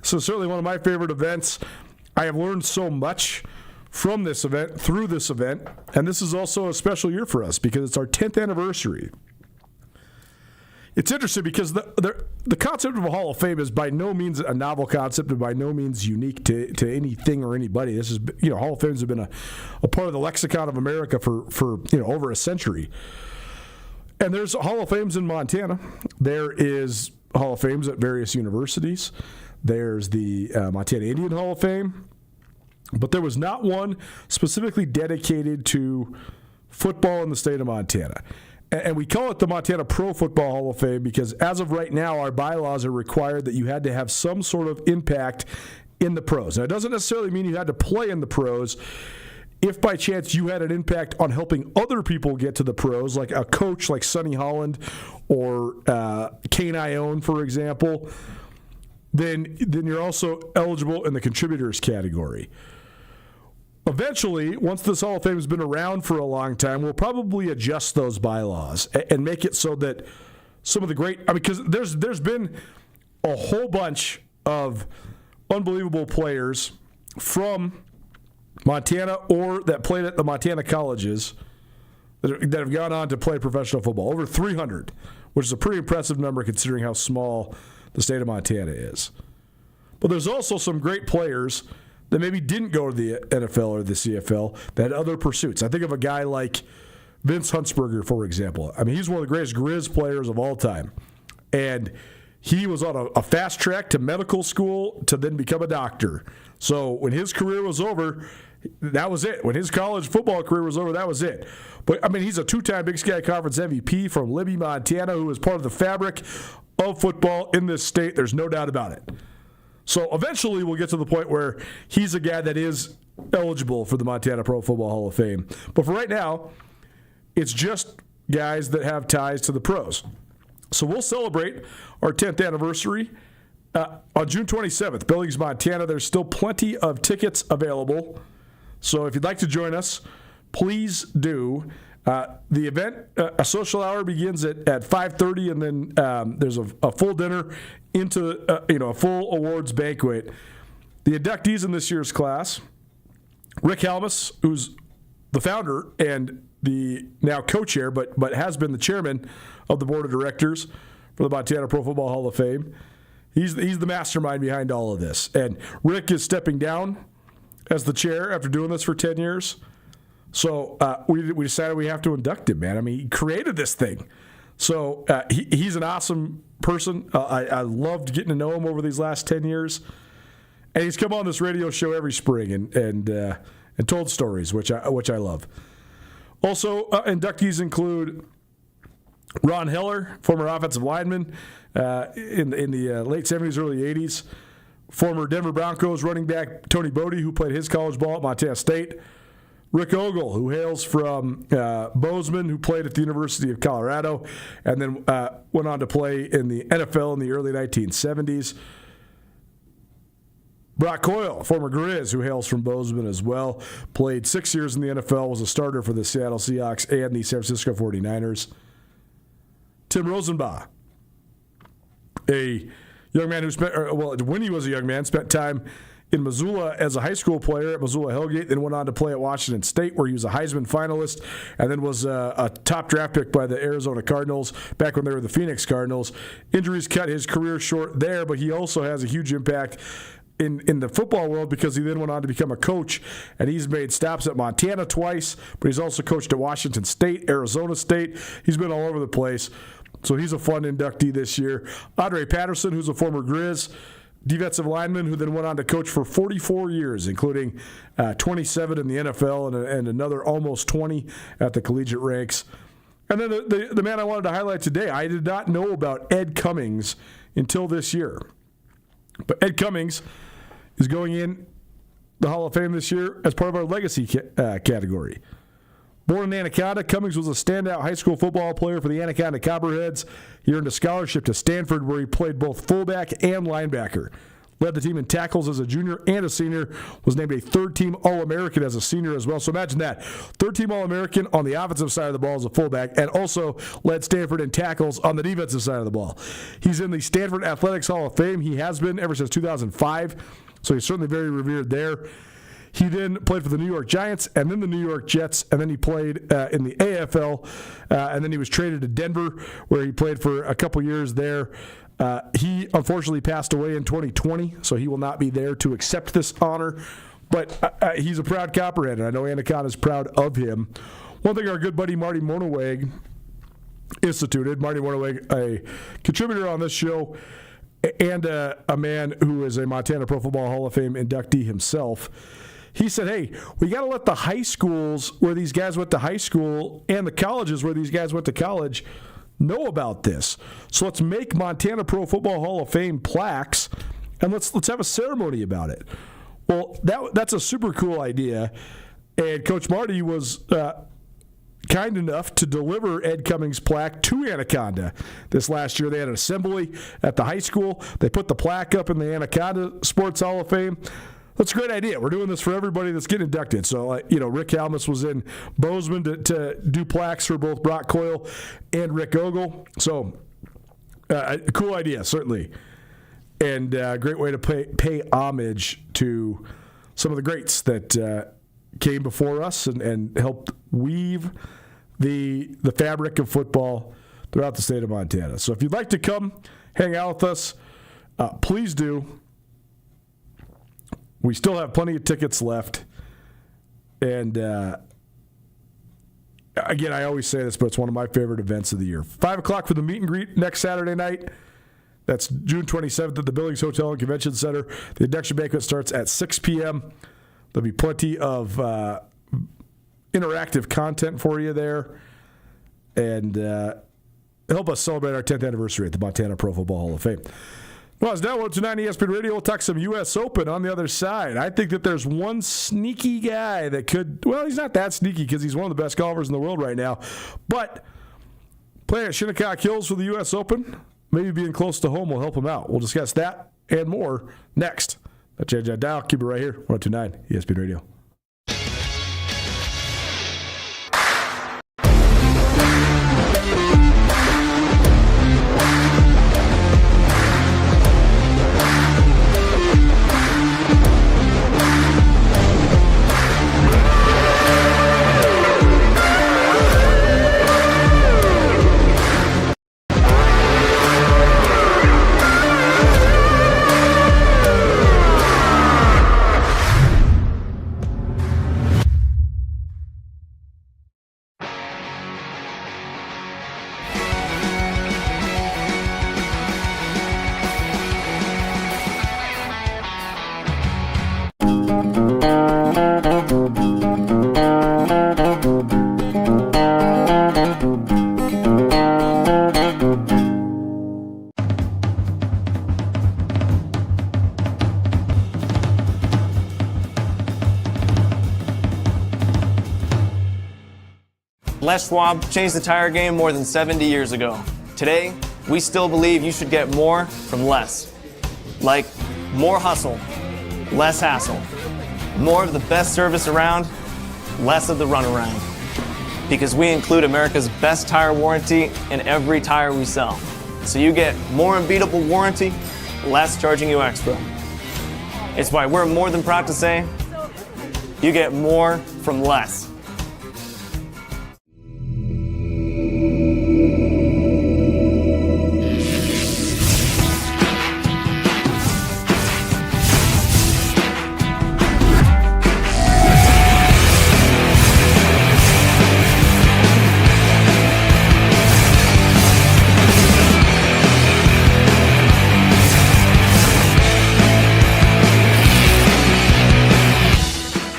S1: So certainly one of my favorite events. I have learned so much from this event, through this event, and this is also a special year for us because it's our 10th anniversary. It's interesting because the concept of a Hall of Fame is by no means a novel concept and by no means unique to anything or anybody. This is, Hall of Fames have been a part of the lexicon of America for over a century. And there's Hall of Fames in Montana. There is Hall of Fames at various universities. There's the Montana Indian Hall of Fame. But there was not one specifically dedicated to football in the state of Montana. And we call it the Montana Pro Football Hall of Fame because as of right now, our bylaws are required that you had to have some sort of impact in the pros. Now, it doesn't necessarily mean you had to play in the pros. If by chance you had an impact on helping other people get to the pros, like a coach like Sonny Holland or Kane Ione, for example, then you're also eligible in the contributors category. eventually, once this Hall of Fame has been around for a long time, we'll probably adjust those bylaws and make it so that some of the great, because there's been a whole bunch of unbelievable players from Montana or that played at the Montana colleges that have gone on to play professional football. Over 300, which is a pretty impressive number considering how small the state of Montana is. But there's also some great players that maybe didn't go to the NFL or the CFL that had other pursuits. I think of a guy like Vince Huntsberger, for example. I mean, he's one of the greatest Grizz players of all time. And he was on a fast track to medical school to then become a doctor. So when his career was over, that was it. When his college football career was over, that was it. But, I mean, he's a two-time Big Sky Conference MVP from Libby, Montana, who is part of the fabric of football in this state. There's no doubt about it. So eventually we'll get to the point where he's a guy that is eligible for the Montana Pro Football Hall of Fame. But for right now, it's just guys that have ties to the pros. So we'll celebrate our 10th anniversary on June 27th, Billings, Montana. There's still plenty of tickets available. So if you'd like to join us, please do. The event, a social hour begins at 5:30, and then there's a full dinner into a full awards banquet. The inductees in this year's class: Rick Helmus, who's the founder and the now co-chair, but has been the chairman of the board of directors for the Montana Pro Football Hall of Fame. He's the mastermind behind all of this, and Rick is stepping down as the chair after doing this for 10 years. So we decided we have to induct him, man. I mean, he created this thing. So he's an awesome person. I loved getting to know him over these last 10 years. And he's come on this radio show every spring and told stories, which I love. Also, inductees include Ron Heller, former offensive lineman in the late 70s, early 80s. Former Denver Broncos running back Tony Bodie, who played his college ball at Montana State. Rick Ogle, who hails from Bozeman, who played at the University of Colorado, and then went on to play in the NFL in the early 1970s. Brock Coyle, former Grizz, who hails from Bozeman as well, played 6 years in the NFL, was a starter for the Seattle Seahawks and the San Francisco 49ers. Tim Rosenbach, a young man who when he was a young man, spent time in Missoula as a high school player at Missoula Hellgate, then went on to play at Washington State, where he was a Heisman finalist, and then was a top draft pick by the Arizona Cardinals back when they were the Phoenix Cardinals. Injuries cut his career short there, but he also has a huge impact in the football world because he then went on to become a coach, and he's made stops at Montana twice, but he's also coached at Washington State, Arizona State. He's been all over the place, so he's a fun inductee this year. Andre Patterson, who's a former Grizz defensive lineman, who then went on to coach for 44 years, including 27 in the NFL and another almost 20 at the collegiate ranks. And then the man I wanted to highlight today, I did not know about Ed Cummings until this year. But Ed Cummings is going in the Hall of Fame this year as part of our legacy category. Born in Anaconda, Cummings was a standout high school football player for the Anaconda Copperheads. He earned a scholarship to Stanford, where he played both fullback and linebacker. Led the team in tackles as a junior and a senior. Was named a third-team All-American as a senior as well. So imagine that. Third-team All-American on the offensive side of the ball as a fullback, and also led Stanford in tackles on the defensive side of the ball. He's in the Stanford Athletics Hall of Fame. He has been ever since 2005, so he's certainly very revered there. He then played for the New York Giants and then the New York Jets, and then he played in the AFL, and then he was traded to Denver, where he played for a couple years there. He unfortunately passed away in 2020, so he will not be there to accept this honor, but he's a proud Copperhead, and I know Anaconda is proud of him. One thing our good buddy Marty Morneweg instituted, Marty Morneweg, a contributor on this show, and a man who is a Montana Pro Football Hall of Fame inductee himself. He said, hey, we got to let the high schools where these guys went to high school and the colleges where these guys went to college know about this. So let's make Montana Pro Football Hall of Fame plaques, and let's have a ceremony about it. Well, that's a super cool idea, and Coach Marty was kind enough to deliver Ed Cummings' plaque to Anaconda this last year. They had an assembly at the high school. They put the plaque up in the Anaconda Sports Hall of Fame. That's a great idea. We're doing this for everybody that's getting inducted. So, Rick Halmus was in Bozeman to do plaques for both Brock Coyle and Rick Ogle. So, cool idea, certainly. And a great way to pay homage to some of the greats that came before us and helped weave the fabric of football throughout the state of Montana. So if you'd like to come hang out with us, please do. We still have plenty of tickets left. And again, I always say this, but it's one of my favorite events of the year. 5 o'clock for the meet and greet next Saturday night. That's June 27th at the Billings Hotel and Convention Center. The induction banquet starts at 6 p.m. There'll be plenty of interactive content for you there. And help us celebrate our 10th anniversary at the Montana Pro Football Hall of Fame. Well, it's now 102.9 ESPN Radio. We'll talk some U.S. Open on the other side. I think that there's one sneaky guy that could, well, he's not that sneaky because he's one of the best golfers in the world right now. But playing at Shinnecock Hills for the U.S. Open, maybe being close to home will help him out. We'll discuss that and more next. That's Change That Dial. Keep it right here. 102.9 ESPN Radio.
S15: Les Schwab changed the tire game more than 70 years ago. Today, we still believe you should get more from less. Like more hustle, less hassle. More of the best service around, less of the runaround. Because we include America's best tire warranty in every tire we sell. So you get more unbeatable warranty, less charging you extra. It's why we're more than proud to say, you get more from less.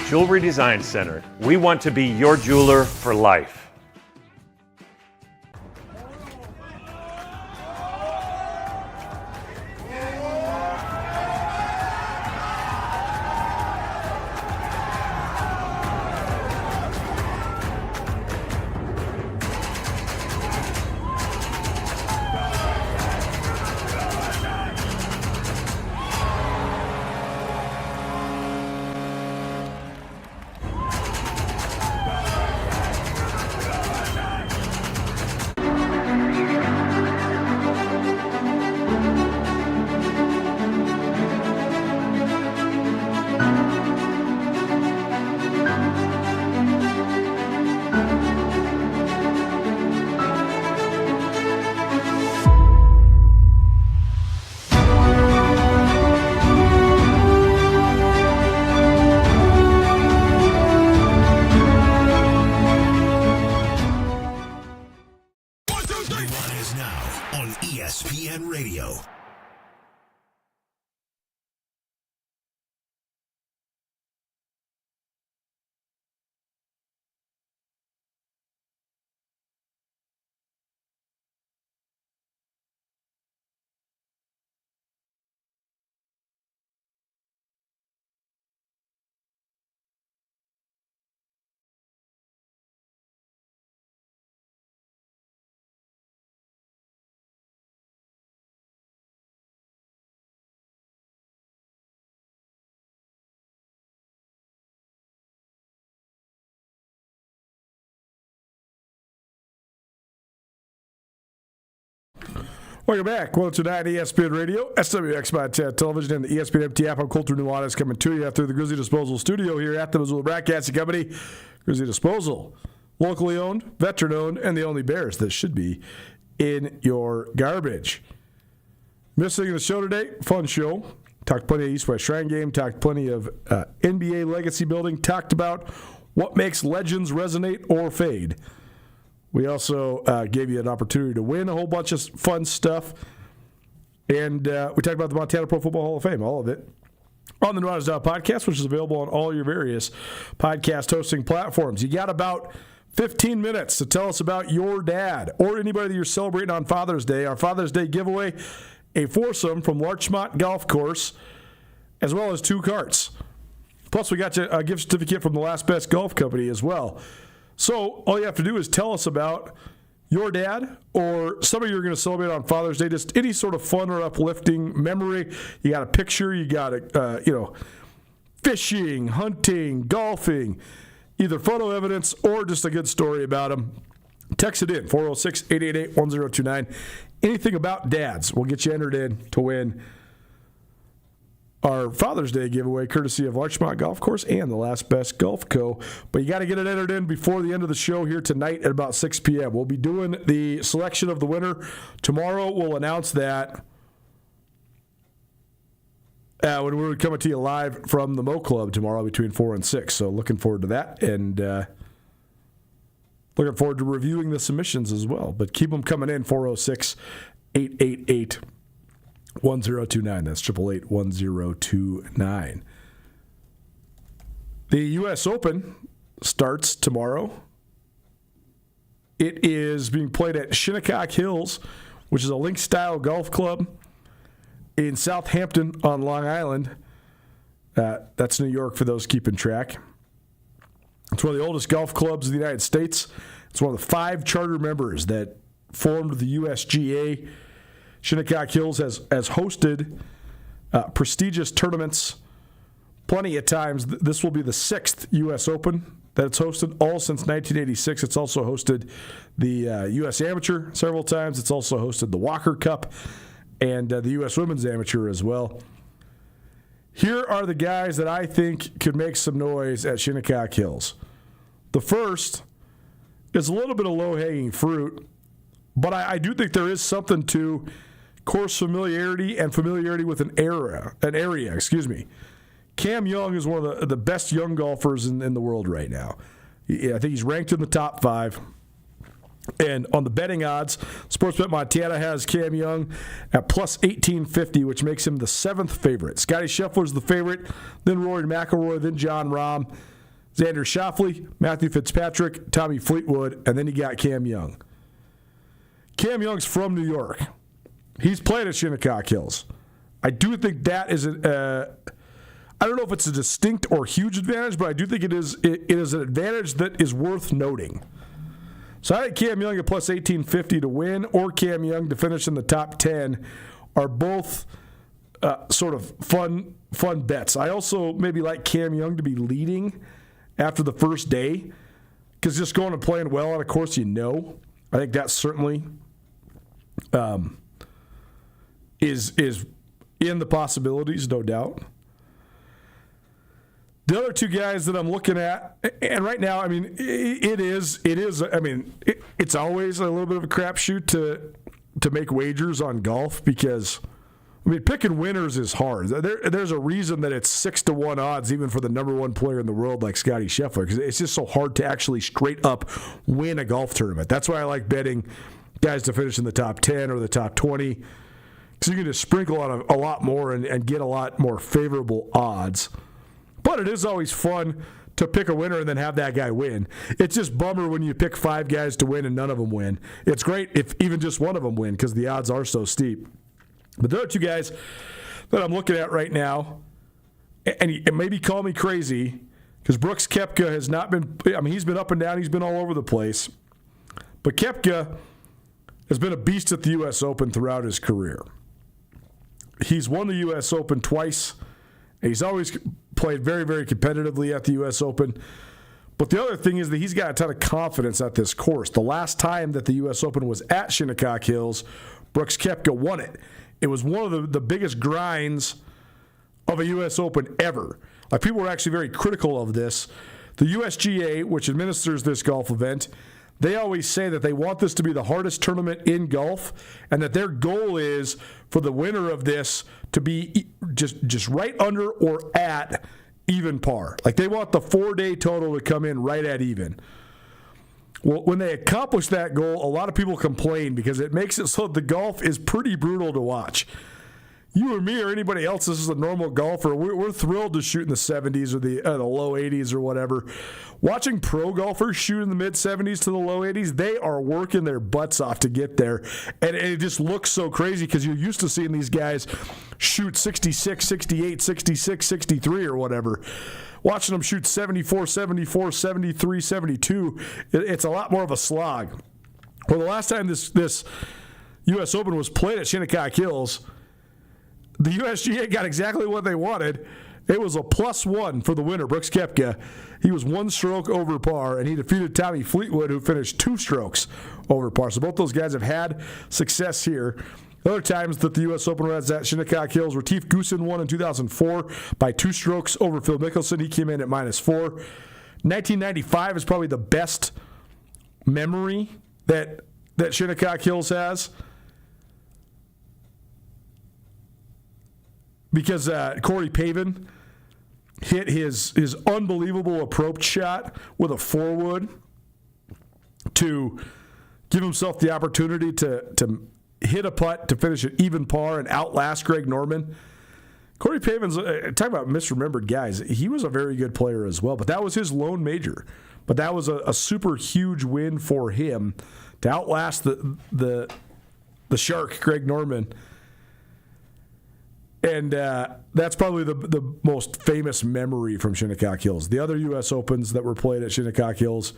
S11: Jewelry Design Center. We want to be your jeweler for life.
S2: Nuanez Now on ESPN Radio.
S1: Welcome back. 102.9 ESPN Radio, SWX Montana Television, and the ESPN MT app. I'm Colter Nuanez coming to you through the Grizzly Disposal studio here at the Missoula Broadcasting Company. Grizzly Disposal, locally owned, veteran-owned, and the only Bears that should be in your garbage. Missing the show today, fun show. Talked plenty of East-West Shrine game, talked plenty of NBA legacy building, talked about what makes legends resonate or fade. We also gave you an opportunity to win a whole bunch of fun stuff. And we talked about the Montana Pro Football Hall of Fame, all of it, on the Nuanez Now podcast, which is available on all your various podcast hosting platforms. You got about 15 minutes to tell us about your dad or anybody that you're celebrating on Father's Day. Our Father's Day giveaway, a foursome from Larchmont Golf Course, as well as 2 carts. Plus, we got you a gift certificate from the Last Best Golf Company as well. So all you have to do is tell us about your dad or somebody you're going to celebrate on Father's Day, just any sort of fun or uplifting memory. You got a picture, you got fishing, hunting, golfing, either photo evidence or just a good story about them. Text it in, 406-888-1029. Anything about dads will get you entered in to win our Father's Day giveaway, courtesy of Larchmont Golf Course and the Last Best Golf Co. But you got to get it entered in before the end of the show here tonight at about 6 p.m. We'll be doing the selection of the winner. Tomorrow we'll announce that when we're coming to you live from the Mo Club tomorrow between 4 and 6. So looking forward to that and looking forward to reviewing the submissions as well. But keep them coming in, 406-888-1029. That's 888-1029. The U.S. Open starts tomorrow. It is being played at Shinnecock Hills, which is a link-style golf club in Southampton on Long Island. That's New York for those keeping track. It's one of the oldest golf clubs in the United States. It's one of the 5 charter members that formed the USGA. Shinnecock Hills has hosted prestigious tournaments plenty of times. This will be the 6th U.S. Open that it's hosted, all since 1986. It's also hosted the U.S. Amateur several times. It's also hosted the Walker Cup and the U.S. Women's Amateur as well. Here are the guys that I think could make some noise at Shinnecock Hills. The first is a little bit of low-hanging fruit, but I do think there is something to course familiarity and familiarity with an area. Cam Young is one of the best young golfers in the world right now. I think he's ranked in the top 5. And on the betting odds, Sportsbet Montana has Cam Young at plus 1850, which makes him the 7th favorite. Scotty Scheffler's the favorite, then Rory McIlroy, then John Rahm, Xander Schauffele, Matthew Fitzpatrick, Tommy Fleetwood, and then you got Cam Young. Cam Young's from New York. He's played at Shinnecock Hills. I do think that is I don't know if it's a distinct or huge advantage, but I do think it is an advantage that is worth noting. So I think Cam Young at plus 1850 to win or Cam Young to finish in the top 10 are both sort of fun bets. I also maybe like Cam Young to be leading after the first day because just going and playing well on a course I think that certainly is in the possibilities, no doubt. The other 2 guys that I'm looking at, and right now, I mean, it's always a little bit of a crapshoot to make wagers on golf because, I mean, picking winners is hard. There's a reason that it's 6-1 odds even for the number 1 player in the world like Scotty Scheffler because it's just so hard to actually straight up win a golf tournament. That's why I like betting guys to finish in the top 10 or the top 20 because you can just sprinkle on a lot more and get a lot more favorable odds. But it is always fun to pick a winner and then have that guy win. It's just bummer when you pick 5 guys to win and none of them win. It's great if even just one of them win because the odds are so steep. But there are 2 guys that I'm looking at right now, and maybe call me crazy because Brooks Koepka has not been – I mean, he's been up and down. He's been all over the place. But Koepka has been a beast at the U.S. Open throughout his career. He's won the U.S. Open twice. He's always played very, very competitively at the U.S. Open. But the other thing is that he's got a ton of confidence at this course. The last time that the U.S. Open was at Shinnecock Hills, Brooks Koepka won it. It was one of the biggest grinds of a U.S. Open ever. Like, people were actually very critical of this. The USGA, which administers this golf event, they always say that they want this to be the hardest tournament in golf, and that their goal is for the winner of this to be just right under or at even par. Like, they want the 4-day total to come in right at even. Well, when they accomplish that goal, a lot of people complain because it makes it so the golf is pretty brutal to watch. You or me or anybody else, this is a normal golfer, we're thrilled to shoot in the 70s or the low 80s or whatever. Watching pro golfers shoot in the mid-70s to the low 80s, they are working their butts off to get there. And it just looks so crazy because you're used to seeing these guys shoot 66, 68, 66, 63 or whatever. Watching them shoot 74, 74, 73, 72, it's a lot more of a slog. Well, the last time this U.S. Open was played at Shinnecock Hills, the USGA got exactly what they wanted. It was a +1 for the winner, Brooks Koepka. He was 1 stroke over par, and he defeated Tommy Fleetwood, who finished 2 strokes over par. So both those guys have had success here. Other times that the U.S. Open was at Shinnecock Hills, Retief Goosen won in 2004 by 2 strokes over Phil Mickelson. He came in at -4. 1995 is probably the best memory that Shinnecock Hills has, because Corey Pavin hit his unbelievable approach shot with a 4-wood to give himself the opportunity to hit a putt to finish at even par and outlast Greg Norman. Corey Pavin's, talking about misremembered guys, he was a very good player as well, but that was his lone major. But that was a super huge win for him to outlast the Shark, Greg Norman. And that's probably the most famous memory from Shinnecock Hills. The other U.S. Opens that were played at Shinnecock Hills,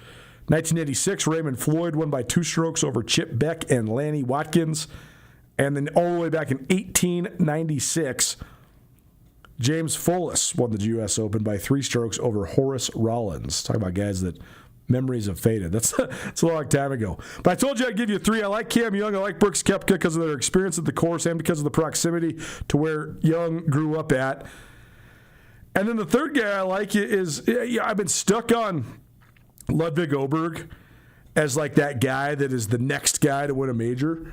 S1: 1986, Raymond Floyd won by 2 strokes over Chip Beck and Lanny Watkins. And then all the way back in 1896, James Folis won the U.S. Open by 3 strokes over Horace Rollins. Talking about guys that memories have faded. That's a long time ago. But I told you I'd give you 3. I like Cam Young. I like Brooks Koepka because of their experience at the course and because of the proximity to where Young grew up at. And then the third guy I like is, I've been stuck on Ludwig Åberg as like that guy that is the next guy to win a major.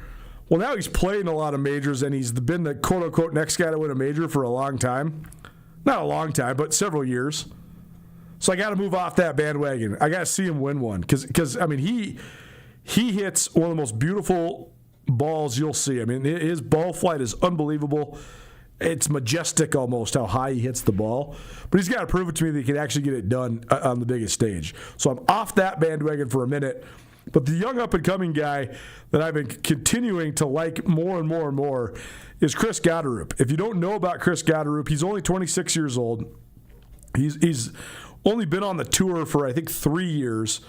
S1: Well, now he's playing a lot of majors, and he's been the quote-unquote next guy to win a major for a long time. Not a long time, but several years. So I got to move off that bandwagon. I got to see him win one because I mean, he hits one of the most beautiful balls you'll see. I mean, his ball flight is unbelievable. It's majestic almost how high he hits the ball. But he's got to prove it to me that he can actually get it done on the biggest stage. So I'm off that bandwagon for a minute. But the young up-and-coming guy that I've been continuing to like more and more and more is Chris Gotterup. If you don't know about Chris Gotterup, he's only 26 years old. He's only been on the tour for, I think, 3 years.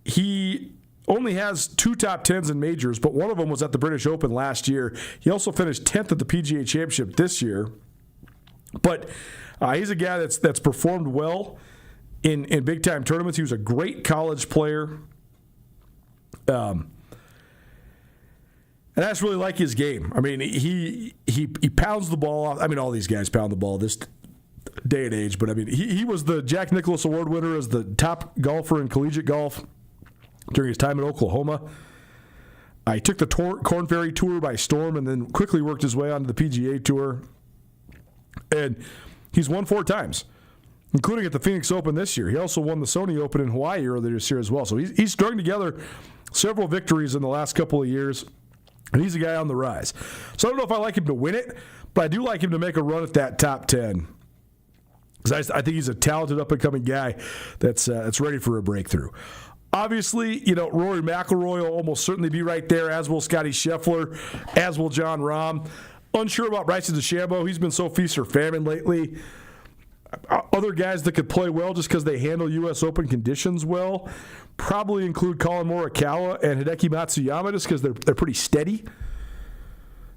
S1: He only has 2 top 10s in majors, but one of them was at the British Open last year. He also finished 10th at the PGA Championship this year. But he's a guy that's performed well in big-time tournaments. He was a great college player. And I just really like his game. I mean, he pounds the ball off. I mean, all these guys pound the ball this day and age, but I mean, he was the Jack Nicklaus Award winner as the top golfer in collegiate golf during his time in Oklahoma. He took the Korn Ferry Tour by storm and then quickly worked his way onto the PGA Tour. And he's won 4 times, including at the Phoenix Open this year. He also won the Sony Open in Hawaii earlier this year as well. So he's strung together several victories in the last couple of years, and he's a guy on the rise. So I don't know if I like him to win it, but I do like him to make a run at that top 10. Because I think he's a talented up-and-coming guy that's ready for a breakthrough. Obviously, Rory McIlroy will almost certainly be right there, as will Scotty Scheffler, as will Jon Rahm. Unsure about Bryson DeChambeau. He's been so feast or famine lately. Other guys that could play well just because they handle U.S. Open conditions well probably include Colin Morikawa and Hideki Matsuyama just because they're pretty steady.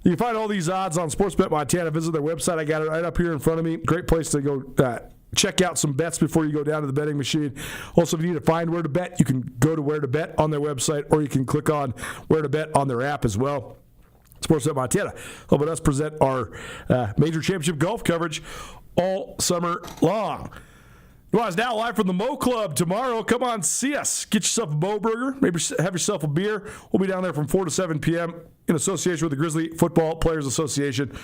S1: You can find all these odds on Sportsbet Montana. Visit their website. I got it right up here in front of me. Great place to go check out some bets before you go down to the betting machine. Also, if you need to find where to bet, you can go to Where to Bet on their website, or you can click on Where to Bet on their app as well. Sportsnet Montana, helping us present our major championship golf coverage all summer long. Nuanez Now live from the Mo Club tomorrow. Come on, see us. Get yourself a Mo Burger. Maybe have yourself a beer. We'll be down there from 4 to 7 p.m. in association with the Grizzly Football Players Association.